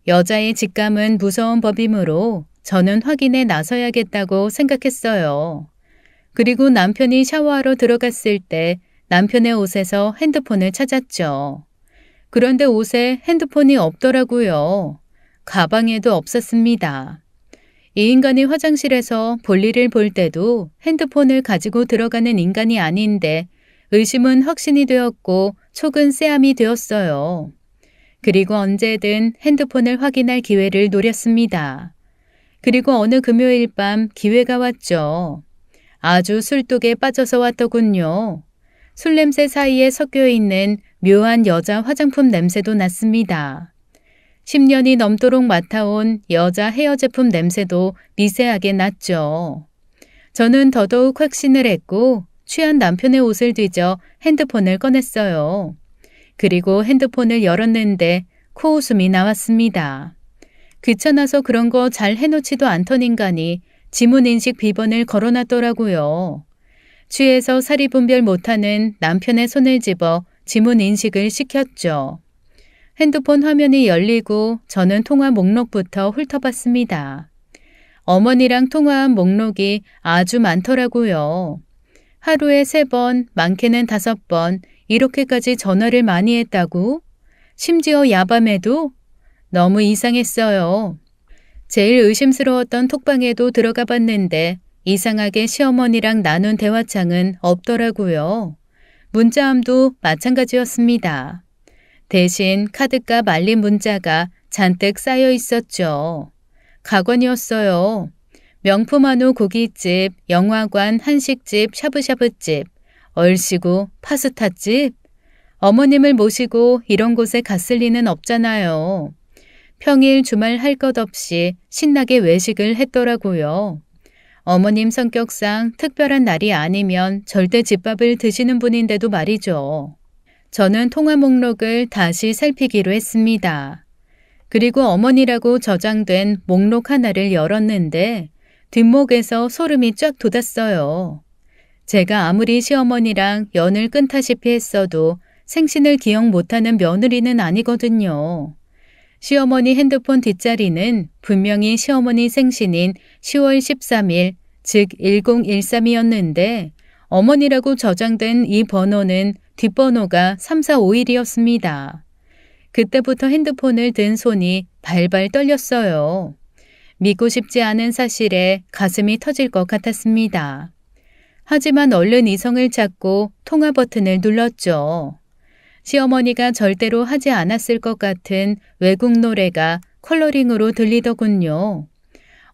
여자의 직감은 무서운 법이므로 저는 확인에 나서야겠다고 생각했어요. 그리고 남편이 샤워하러 들어갔을 때 남편의 옷에서 핸드폰을 찾았죠. 그런데 옷에 핸드폰이 없더라고요. 가방에도 없었습니다. 이 인간이 화장실에서 볼일을 볼 때도 핸드폰을 가지고 들어가는 인간이 아닌데 의심은 확신이 되었고 촉은 쎄함이 되었어요. 그리고 언제든 핸드폰을 확인할 기회를 노렸습니다. 그리고 어느 금요일 밤 기회가 왔죠. 아주 술독에 빠져서 왔더군요. 술 냄새 사이에 섞여 있는 묘한 여자 화장품 냄새도 났습니다. 10년이 넘도록 맡아온 여자 헤어 제품 냄새도 미세하게 났죠. 저는 더더욱 확신을 했고 취한 남편의 옷을 뒤져 핸드폰을 꺼냈어요. 그리고 핸드폰을 열었는데 코웃음이 나왔습니다. 귀찮아서 그런 거 잘 해놓지도 않던 인간이 지문인식 비번을 걸어놨더라고요. 취해서 사리 분별 못하는 남편의 손을 집어 지문인식을 시켰죠. 핸드폰 화면이 열리고 저는 통화 목록부터 훑어봤습니다. 어머니랑 통화한 목록이 아주 많더라고요. 하루에 3번, 많게는 5번 이렇게까지 전화를 많이 했다고? 심지어 야밤에도? 너무 이상했어요. 제일 의심스러웠던 톡방에도 들어가 봤는데 이상하게 시어머니랑 나눈 대화창은 없더라고요. 문자함도 마찬가지였습니다. 대신 카드값 알림 문자가 잔뜩 쌓여 있었죠. 가관이었어요. 명품 한우 고깃집, 영화관, 한식집, 샤브샤브집, 얼씨구 파스타집. 어머님을 모시고 이런 곳에 갔을 리는 없잖아요. 평일 주말 할 것 없이 신나게 외식을 했더라고요. 어머님 성격상 특별한 날이 아니면 절대 집밥을 드시는 분인데도 말이죠. 저는 통화 목록을 다시 살피기로 했습니다. 그리고 어머니라고 저장된 목록 하나를 열었는데 뒷목에서 소름이 쫙 돋았어요. 제가 아무리 시어머니랑 연을 끊다시피 했어도 생신을 기억 못하는 며느리는 아니거든요. 시어머니 핸드폰 뒷자리는 분명히 시어머니 생신인 10월 13일, 즉 1013이었는데 어머니라고 저장된 이 번호는 뒷번호가 3451이었습니다. 그때부터 핸드폰을 든 손이 발발 떨렸어요. 믿고 싶지 않은 사실에 가슴이 터질 것 같았습니다. 하지만 얼른 이성을 찾고 통화 버튼을 눌렀죠. 시어머니가 절대로 하지 않았을 것 같은 외국 노래가 컬러링으로 들리더군요.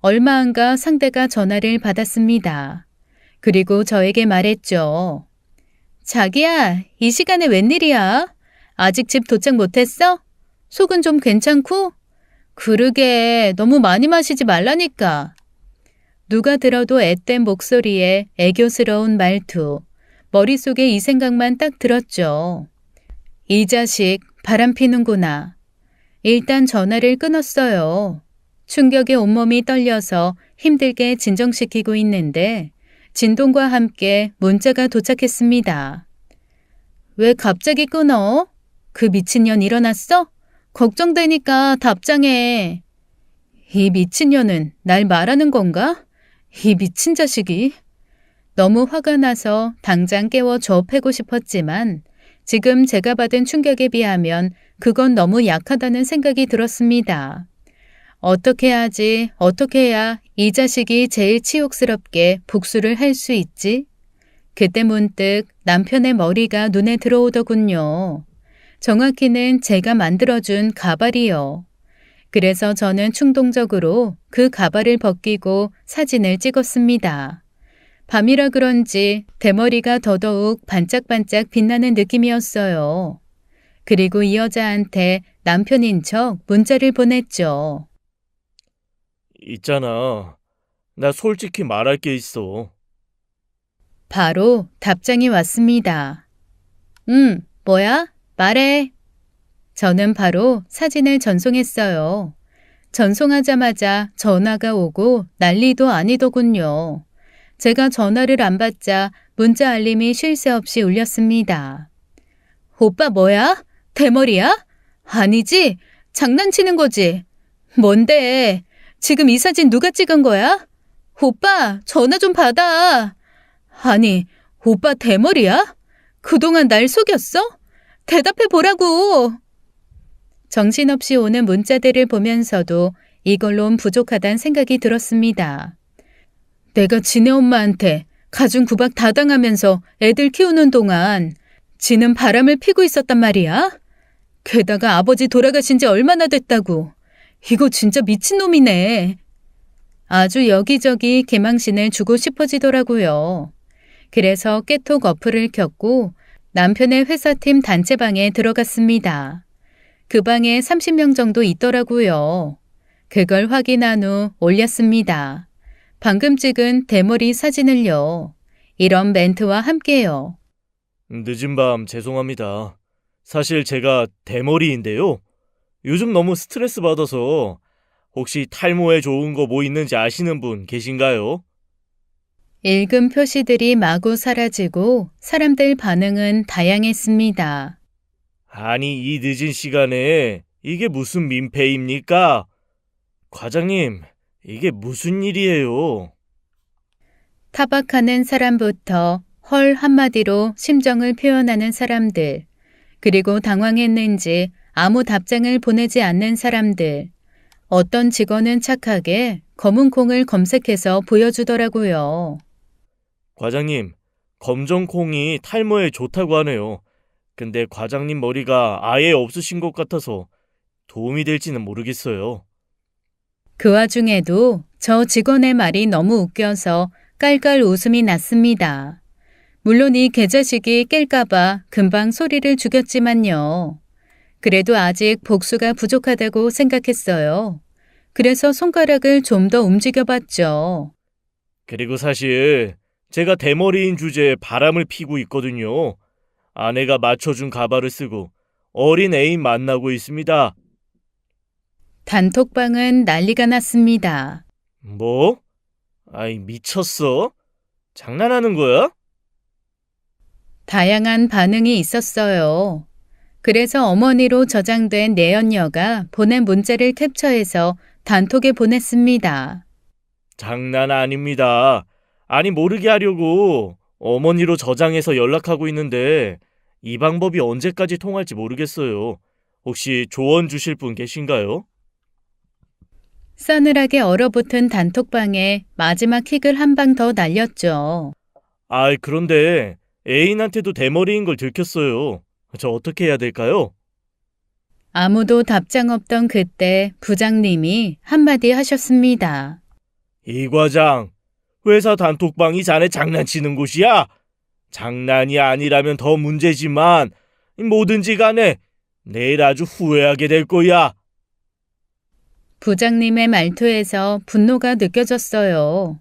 얼마 안가 상대가 전화를 받았습니다. 그리고 저에게 말했죠. 자기야, 이 시간에 웬일이야? 아직 집 도착 못했어? 속은 좀 괜찮고? 그러게, 너무 많이 마시지 말라니까. 누가 들어도 앳된 목소리에 애교스러운 말투. 머릿속에 이 생각만 딱 들었죠. 이 자식 바람 피는구나. 일단 전화를 끊었어요. 충격에 온몸이 떨려서 힘들게 진정시키고 있는데 진동과 함께 문자가 도착했습니다. 왜 갑자기 끊어? 그 미친년 일어났어? 걱정되니까 답장해. 이 미친년은 날 말하는 건가? 이 미친 자식이. 너무 화가 나서 당장 깨워줘 패고 싶었지만 지금 제가 받은 충격에 비하면 그건 너무 약하다는 생각이 들었습니다. 어떻게 하지? 어떻게 해야 이 자식이 제일 치욕스럽게 복수를 할 수 있지? 그때 문득 남편의 머리가 눈에 들어오더군요. 정확히는 제가 만들어준 가발이요. 그래서 저는 충동적으로 그 가발을 벗기고 사진을 찍었습니다. 밤이라 그런지 대머리가 더더욱 반짝반짝 빛나는 느낌이었어요. 그리고 이 여자한테 남편인 척 문자를 보냈죠. 있잖아. 나 솔직히 말할 게 있어. 바로 답장이 왔습니다. 뭐야? 말해. 저는 바로 사진을 전송했어요. 전송하자마자 전화가 오고 난리도 아니더군요. 제가 전화를 안 받자 문자 알림이 쉴 새 없이 울렸습니다. 오빠 뭐야? 대머리야? 아니지? 장난치는 거지? 뭔데? 지금 이 사진 누가 찍은 거야? 오빠 전화 좀 받아. 아니, 오빠 대머리야? 그동안 날 속였어? 대답해 보라고. 정신없이 오는 문자들을 보면서도 이걸론 부족하단 생각이 들었습니다. 내가 지네 엄마한테 가중 구박 다 당하면서 애들 키우는 동안 지는 바람을 피고 있었단 말이야? 게다가 아버지 돌아가신 지 얼마나 됐다고. 이거 진짜 미친놈이네. 아주 여기저기 개망신을 주고 싶어지더라고요. 그래서 깨톡 어플을 켰고 남편의 회사팀 단체방에 들어갔습니다. 그 방에 30명 정도 있더라고요. 그걸 확인한 후 올렸습니다. 방금 찍은 대머리 사진을요. 이런 멘트와 함께요. 늦은 밤 죄송합니다. 사실 제가 대머리인데요. 요즘 너무 스트레스 받아서 혹시 탈모에 좋은 거 뭐 있는지 아시는 분 계신가요? 읽은 표시들이 마구 사라지고 사람들 반응은 다양했습니다. 아니, 이 늦은 시간에 이게 무슨 민폐입니까? 과장님, 이게 무슨 일이에요? 타박하는 사람부터 헐 한마디로 심정을 표현하는 사람들, 그리고 당황했는지 아무 답장을 보내지 않는 사람들, 어떤 직원은 착하게 검은 콩을 검색해서 보여주더라고요. 과장님, 검정콩이 탈모에 좋다고 하네요. 근데 과장님 머리가 아예 없으신 것 같아서 도움이 될지는 모르겠어요. 그 와중에도 저 직원의 말이 너무 웃겨서 깔깔 웃음이 났습니다. 물론 이 개자식이 깰까봐 금방 소리를 죽였지만요. 그래도 아직 복수가 부족하다고 생각했어요. 그래서 손가락을 좀 더 움직여봤죠. 그리고 사실 제가 대머리인 주제에 바람을 피고 있거든요. 아내가 맞춰준 가발을 쓰고 어린 애인 만나고 있습니다. 단톡방은 난리가 났습니다. 뭐? 아이, 미쳤어? 장난하는 거야? 다양한 반응이 있었어요. 그래서 어머니로 저장된 내연녀가 보낸 문자를 캡처해서 단톡에 보냈습니다. 장난 아닙니다. 아니, 모르게 하려고 어머니로 저장해서 연락하고 있는데 이 방법이 언제까지 통할지 모르겠어요. 혹시 조언 주실 분 계신가요? 싸늘하게 얼어붙은 단톡방에 마지막 킥을 한 방 더 날렸죠. 아이, 그런데 애인한테도 대머리인 걸 들켰어요. 저 어떻게 해야 될까요? 아무도 답장 없던 그때 부장님이 한마디 하셨습니다. 이 과장, 회사 단톡방이 자네 장난치는 곳이야? 장난이 아니라면 더 문제지만 뭐든지 간에 내일 아주 후회하게 될 거야. 부장님의 말투에서 분노가 느껴졌어요.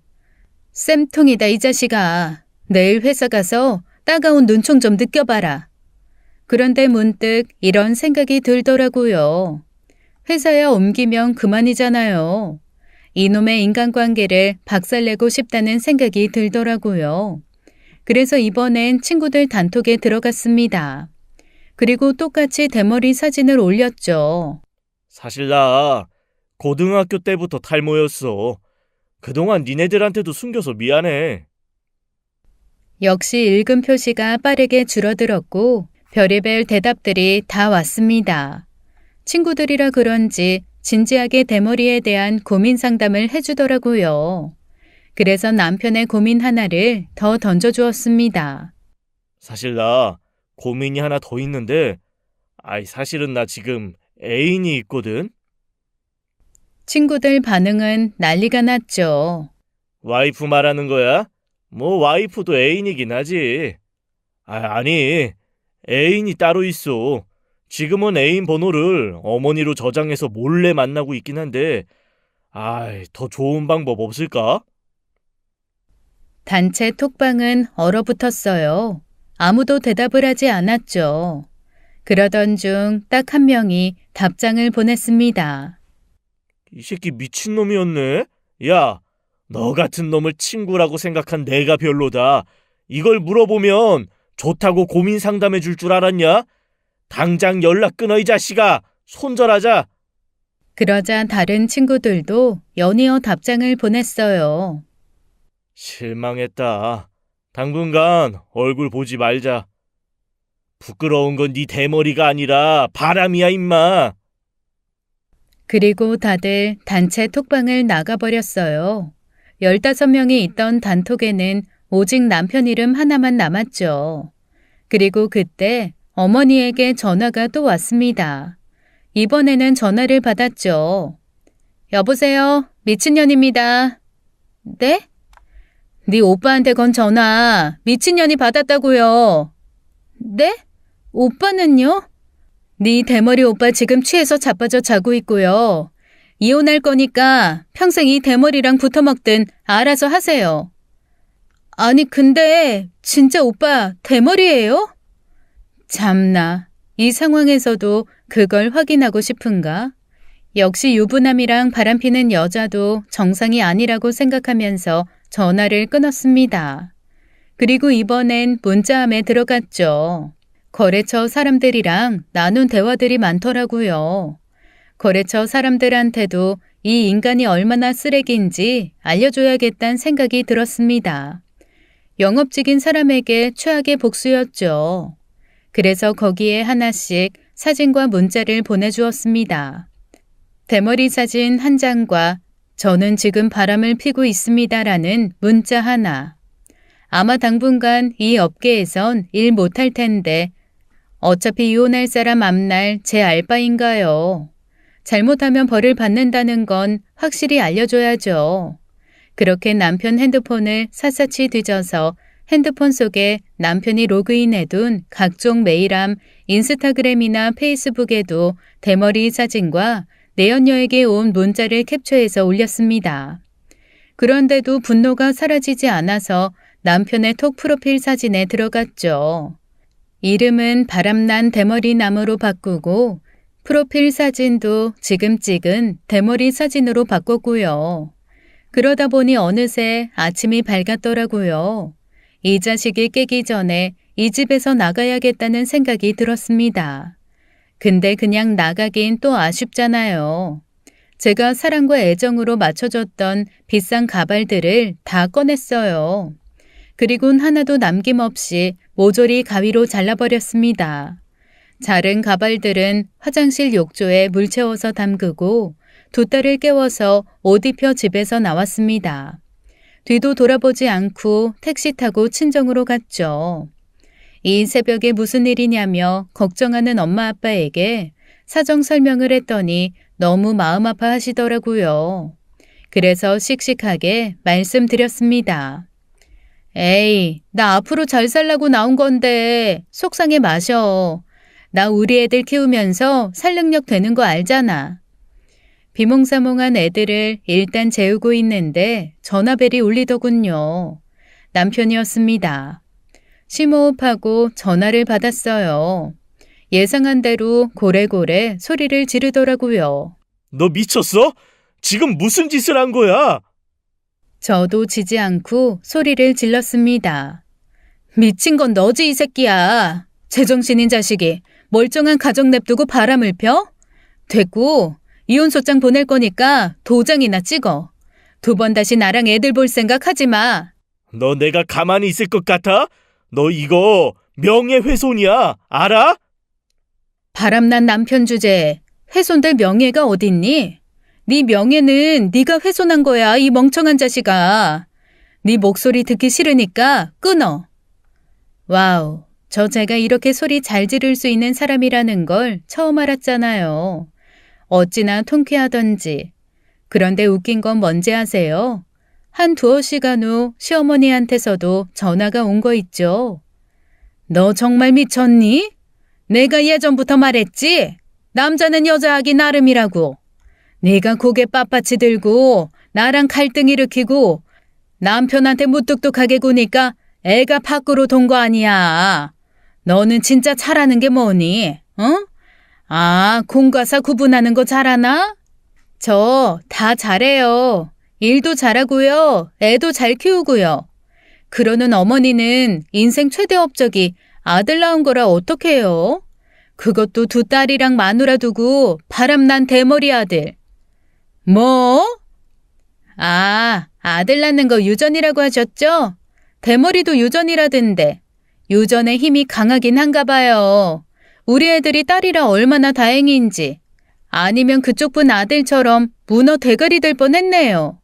쌤통이다 이 자식아. 내일 회사 가서 따가운 눈총 좀 느껴봐라. 그런데 문득 이런 생각이 들더라고요. 회사야 옮기면 그만이잖아요. 이놈의 인간관계를 박살내고 싶다는 생각이 들더라고요. 그래서 이번엔 친구들 단톡에 들어갔습니다. 그리고 똑같이 대머리 사진을 올렸죠. 사실 나 고등학교 때부터 탈모였어. 그동안 니네들한테도 숨겨서 미안해. 역시 읽음 표시가 빠르게 줄어들었고 별의별 대답들이 다 왔습니다. 친구들이라 그런지 진지하게 대머리에 대한 고민 상담을 해주더라고요. 그래서 남편의 고민 하나를 더 던져주었습니다. 사실 나 고민이 하나 더 있는데, 사실은 나 지금 애인이 있거든? 친구들 반응은 난리가 났죠. 와이프 말하는 거야? 뭐 와이프도 애인이긴 하지. 아니, 애인이 따로 있어. 지금은 애인 번호를 어머니로 저장해서 몰래 만나고 있긴 한데, 더 좋은 방법 없을까? 단체 톡방은 얼어붙었어요. 아무도 대답을 하지 않았죠. 그러던 중 딱 한 명이 답장을 보냈습니다. 이 새끼 미친놈이었네? 야, 너 같은 놈을 친구라고 생각한 내가 별로다. 이걸 물어보면 좋다고 고민 상담해 줄 줄 알았냐? 당장 연락 끊어 이 자식아. 손절하자. 그러자 다른 친구들도 연이어 답장을 보냈어요. 실망했다. 당분간 얼굴 보지 말자. 부끄러운 건 네 대머리가 아니라 바람이야 임마. 그리고 다들 단체 톡방을 나가버렸어요. 15명이 있던 단톡에는 오직 남편 이름 하나만 남았죠. 그리고 그때 어머니에게 전화가 또 왔습니다. 이번에는 전화를 받았죠. 여보세요? 미친년입니다. 네? 네 오빠한테 건 전화 미친년이 받았다고요. 네? 오빠는요? 네 대머리 오빠 지금 취해서 자빠져 자고 있고요. 이혼할 거니까 평생 이 대머리랑 붙어먹든 알아서 하세요. 아니 근데 진짜 오빠 대머리예요? 참나, 이 상황에서도 그걸 확인하고 싶은가? 역시 유부남이랑 바람피는 여자도 정상이 아니라고 생각하면서 전화를 끊었습니다. 그리고 이번엔 문자함에 들어갔죠. 거래처 사람들이랑 나눈 대화들이 많더라고요. 거래처 사람들한테도 이 인간이 얼마나 쓰레기인지 알려줘야겠다는 생각이 들었습니다. 영업직인 사람에게 최악의 복수였죠. 그래서 거기에 하나씩 사진과 문자를 보내주었습니다. 대머리 사진 한 장과 저는 지금 바람을 피고 있습니다라는 문자 하나. 아마 당분간 이 업계에선 일 못할 텐데 어차피 이혼할 사람 앞날 제 알바인가요. 잘못하면 벌을 받는다는 건 확실히 알려줘야죠. 그렇게 남편 핸드폰을 샅샅이 뒤져서 핸드폰 속에 남편이 로그인해둔 각종 메일함, 인스타그램이나 페이스북에도 대머리 사진과 내연녀에게 온 문자를 캡처해서 올렸습니다. 그런데도 분노가 사라지지 않아서 남편의 톡 프로필 사진에 들어갔죠. 이름은 바람난 대머리 나무로 바꾸고 프로필 사진도 지금 찍은 대머리 사진으로 바꿨고요. 그러다 보니 어느새 아침이 밝았더라고요. 이 자식이 깨기 전에 이 집에서 나가야겠다는 생각이 들었습니다. 근데 그냥 나가긴 또 아쉽잖아요. 제가 사랑과 애정으로 맞춰줬던 비싼 가발들을 다 꺼냈어요. 그리곤 하나도 남김없이 모조리 가위로 잘라버렸습니다. 자른 가발들은 화장실 욕조에 물 채워서 담그고 두 딸을 깨워서 옷 입혀 집에서 나왔습니다. 뒤도 돌아보지 않고 택시 타고 친정으로 갔죠. 이 새벽에 무슨 일이냐며 걱정하는 엄마 아빠에게 사정 설명을 했더니 너무 마음 아파하시더라고요. 그래서 씩씩하게 말씀드렸습니다. 에이, 나 앞으로 잘 살라고 나온 건데 속상해 마셔. 나 우리 애들 키우면서 살 능력 되는 거 알잖아. 비몽사몽한 애들을 일단 재우고 있는데 전화벨이 울리더군요. 남편이었습니다. 심호흡하고 전화를 받았어요. 예상한 대로 고래고래 소리를 지르더라고요. 너 미쳤어? 지금 무슨 짓을 한 거야? 저도 지지 않고 소리를 질렀습니다. 미친 건 너지 이 새끼야. 제정신인 자식이 멀쩡한 가정 냅두고 바람을 펴? 됐고 이혼소장 보낼 거니까 도장이나 찍어. 2번 다시 나랑 애들 볼 생각 하지 마. 너 내가 가만히 있을 것 같아? 너 이거 명예훼손이야. 알아? 바람난 남편 주제에 훼손될 명예가 어딨니? 네 명예는 네가 훼손한 거야, 이 멍청한 자식아. 네 목소리 듣기 싫으니까 끊어. 와우, 제가 이렇게 소리 잘 지를 수 있는 사람이라는 걸 처음 알았잖아요. 어찌나 통쾌하던지. 그런데 웃긴 건 뭔지 아세요? 한 두어 시간 후 시어머니한테서도 전화가 온 거 있죠. 너 정말 미쳤니? 내가 예전부터 말했지? 남자는 여자하기 나름이라고. 네가 고개 빳빳이 들고 나랑 갈등 일으키고 남편한테 무뚝뚝하게 구니까 애가 밖으로 돈 거 아니야. 너는 진짜 잘하는 게 뭐니? 어? 아, 공과 사 구분하는 거 잘하나? 저 다 잘해요. 일도 잘하고요. 애도 잘 키우고요. 그러는 어머니는 인생 최대 업적이 아들 낳은 거라 어떡해요? 그것도 2딸이랑 마누라 두고 바람난 대머리 아들. 뭐? 아, 아들 낳는 거 유전이라고 하셨죠? 대머리도 유전이라던데. 유전의 힘이 강하긴 한가 봐요. 우리 애들이 딸이라 얼마나 다행인지. 아니면 그쪽 분 아들처럼 문어 대가리 될 뻔했네요.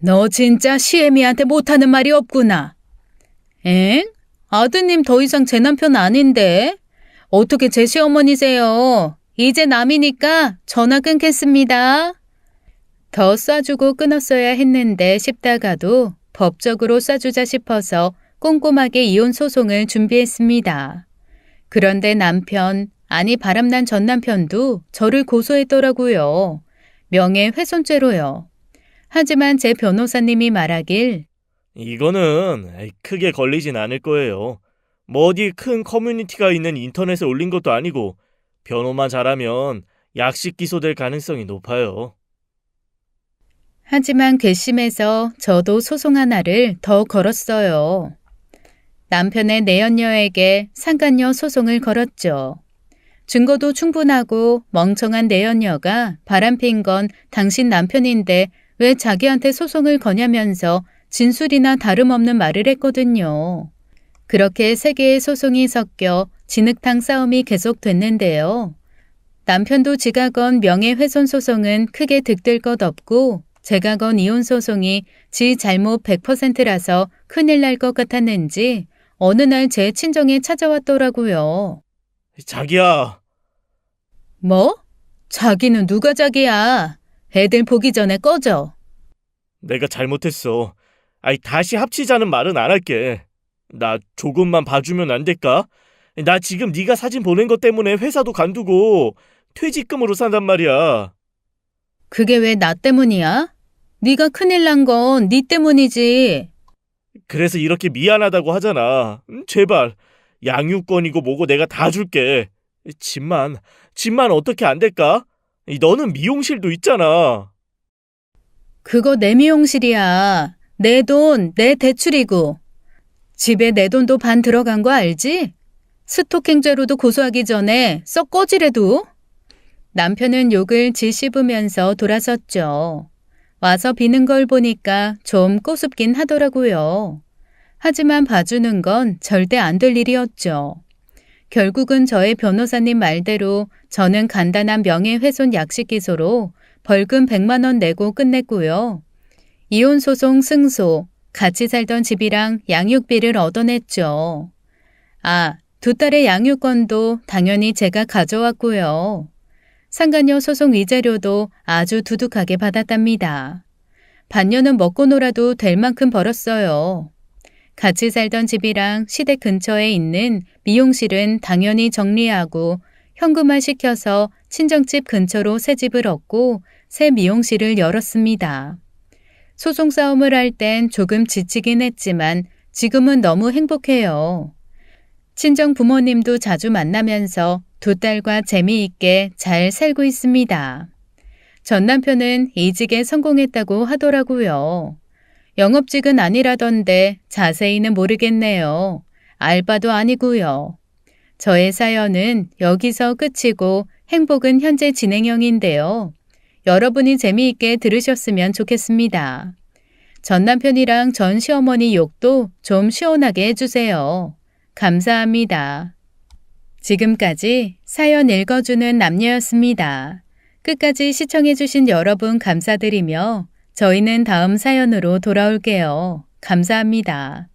너 진짜 시애미한테 못하는 말이 없구나. 엥? 아드님 더 이상 제 남편 아닌데? 어떻게 제 시어머니세요? 이제 남이니까 전화 끊겠습니다. 더 쏴주고 끊었어야 했는데 싶다가도 법적으로 쏴주자 싶어서 꼼꼼하게 이혼 소송을 준비했습니다. 그런데 남편, 아니 바람난 전 남편도 저를 고소했더라고요. 명예훼손죄로요. 하지만 제 변호사님이 말하길 이거는 크게 걸리진 않을 거예요. 뭐 어디 큰 커뮤니티가 있는 인터넷에 올린 것도 아니고 변호만 잘하면 약식 기소될 가능성이 높아요. 하지만 괘씸해서 저도 소송 하나를 더 걸었어요. 남편의 내연녀에게 상간녀 소송을 걸었죠. 증거도 충분하고 멍청한 내연녀가 바람핀 건 당신 남편인데 왜 자기한테 소송을 거냐면서 진술이나 다름없는 말을 했거든요. 그렇게 3개의 소송이 섞여 진흙탕 싸움이 계속됐는데요. 남편도 지가 건 명예훼손 소송은 크게 득될 것 없고 제가 건 이혼 소송이 지 잘못 100%라서 큰일 날 것 같았는지 어느 날 제 친정에 찾아왔더라고요. 자기야, 뭐? 자기는 누가 자기야? 애들 보기 전에 꺼져. 내가 잘못했어. 다시 합치자는 말은 안 할게. 나 조금만 봐주면 안 될까? 나 지금 네가 사진 보낸 것 때문에 회사도 간두고 퇴직금으로 산단 말이야. 그게 왜 나 때문이야? 네가 큰일 난 건 네 때문이지. 그래서 이렇게 미안하다고 하잖아. 제발 양육권이고 뭐고 내가 다 줄게. 집만 어떻게 안 될까? 너는 미용실도 있잖아. 그거 내 미용실이야. 내 돈, 내 대출이고. 집에 내 돈도 반 들어간 거 알지? 스토킹죄로도 고소하기 전에 썩 꺼지래도. 남편은 욕을 지 씹으면서 돌아섰죠. 와서 비는 걸 보니까 좀 꼬숩긴 하더라고요. 하지만 봐주는 건 절대 안 될 일이었죠. 결국은 저의 변호사님 말대로 저는 간단한 명예훼손 약식 기소로 벌금 100만 원 내고 끝냈고요. 이혼 소송 승소, 같이 살던 집이랑 양육비를 얻어냈죠. 아, 2딸의 양육권도 당연히 제가 가져왔고요. 상간녀 소송 위자료도 아주 두둑하게 받았답니다. 반년은 먹고 놀아도 될 만큼 벌었어요. 같이 살던 집이랑 시댁 근처에 있는 미용실은 당연히 정리하고 현금화 시켜서 친정집 근처로 새 집을 얻고 새 미용실을 열었습니다. 소송 싸움을 할 땐 조금 지치긴 했지만 지금은 너무 행복해요. 친정 부모님도 자주 만나면서 두 딸과 재미있게 잘 살고 있습니다. 전 남편은 이직에 성공했다고 하더라고요. 영업직은 아니라던데 자세히는 모르겠네요. 알바도 아니고요. 저의 사연은 여기서 끝이고 행복은 현재 진행형인데요. 여러분이 재미있게 들으셨으면 좋겠습니다. 전 남편이랑 전 시어머니 욕도 좀 시원하게 해주세요. 감사합니다. 지금까지 사연 읽어주는 남녀였습니다. 끝까지 시청해주신 여러분 감사드리며 저희는 다음 사연으로 돌아올게요. 감사합니다.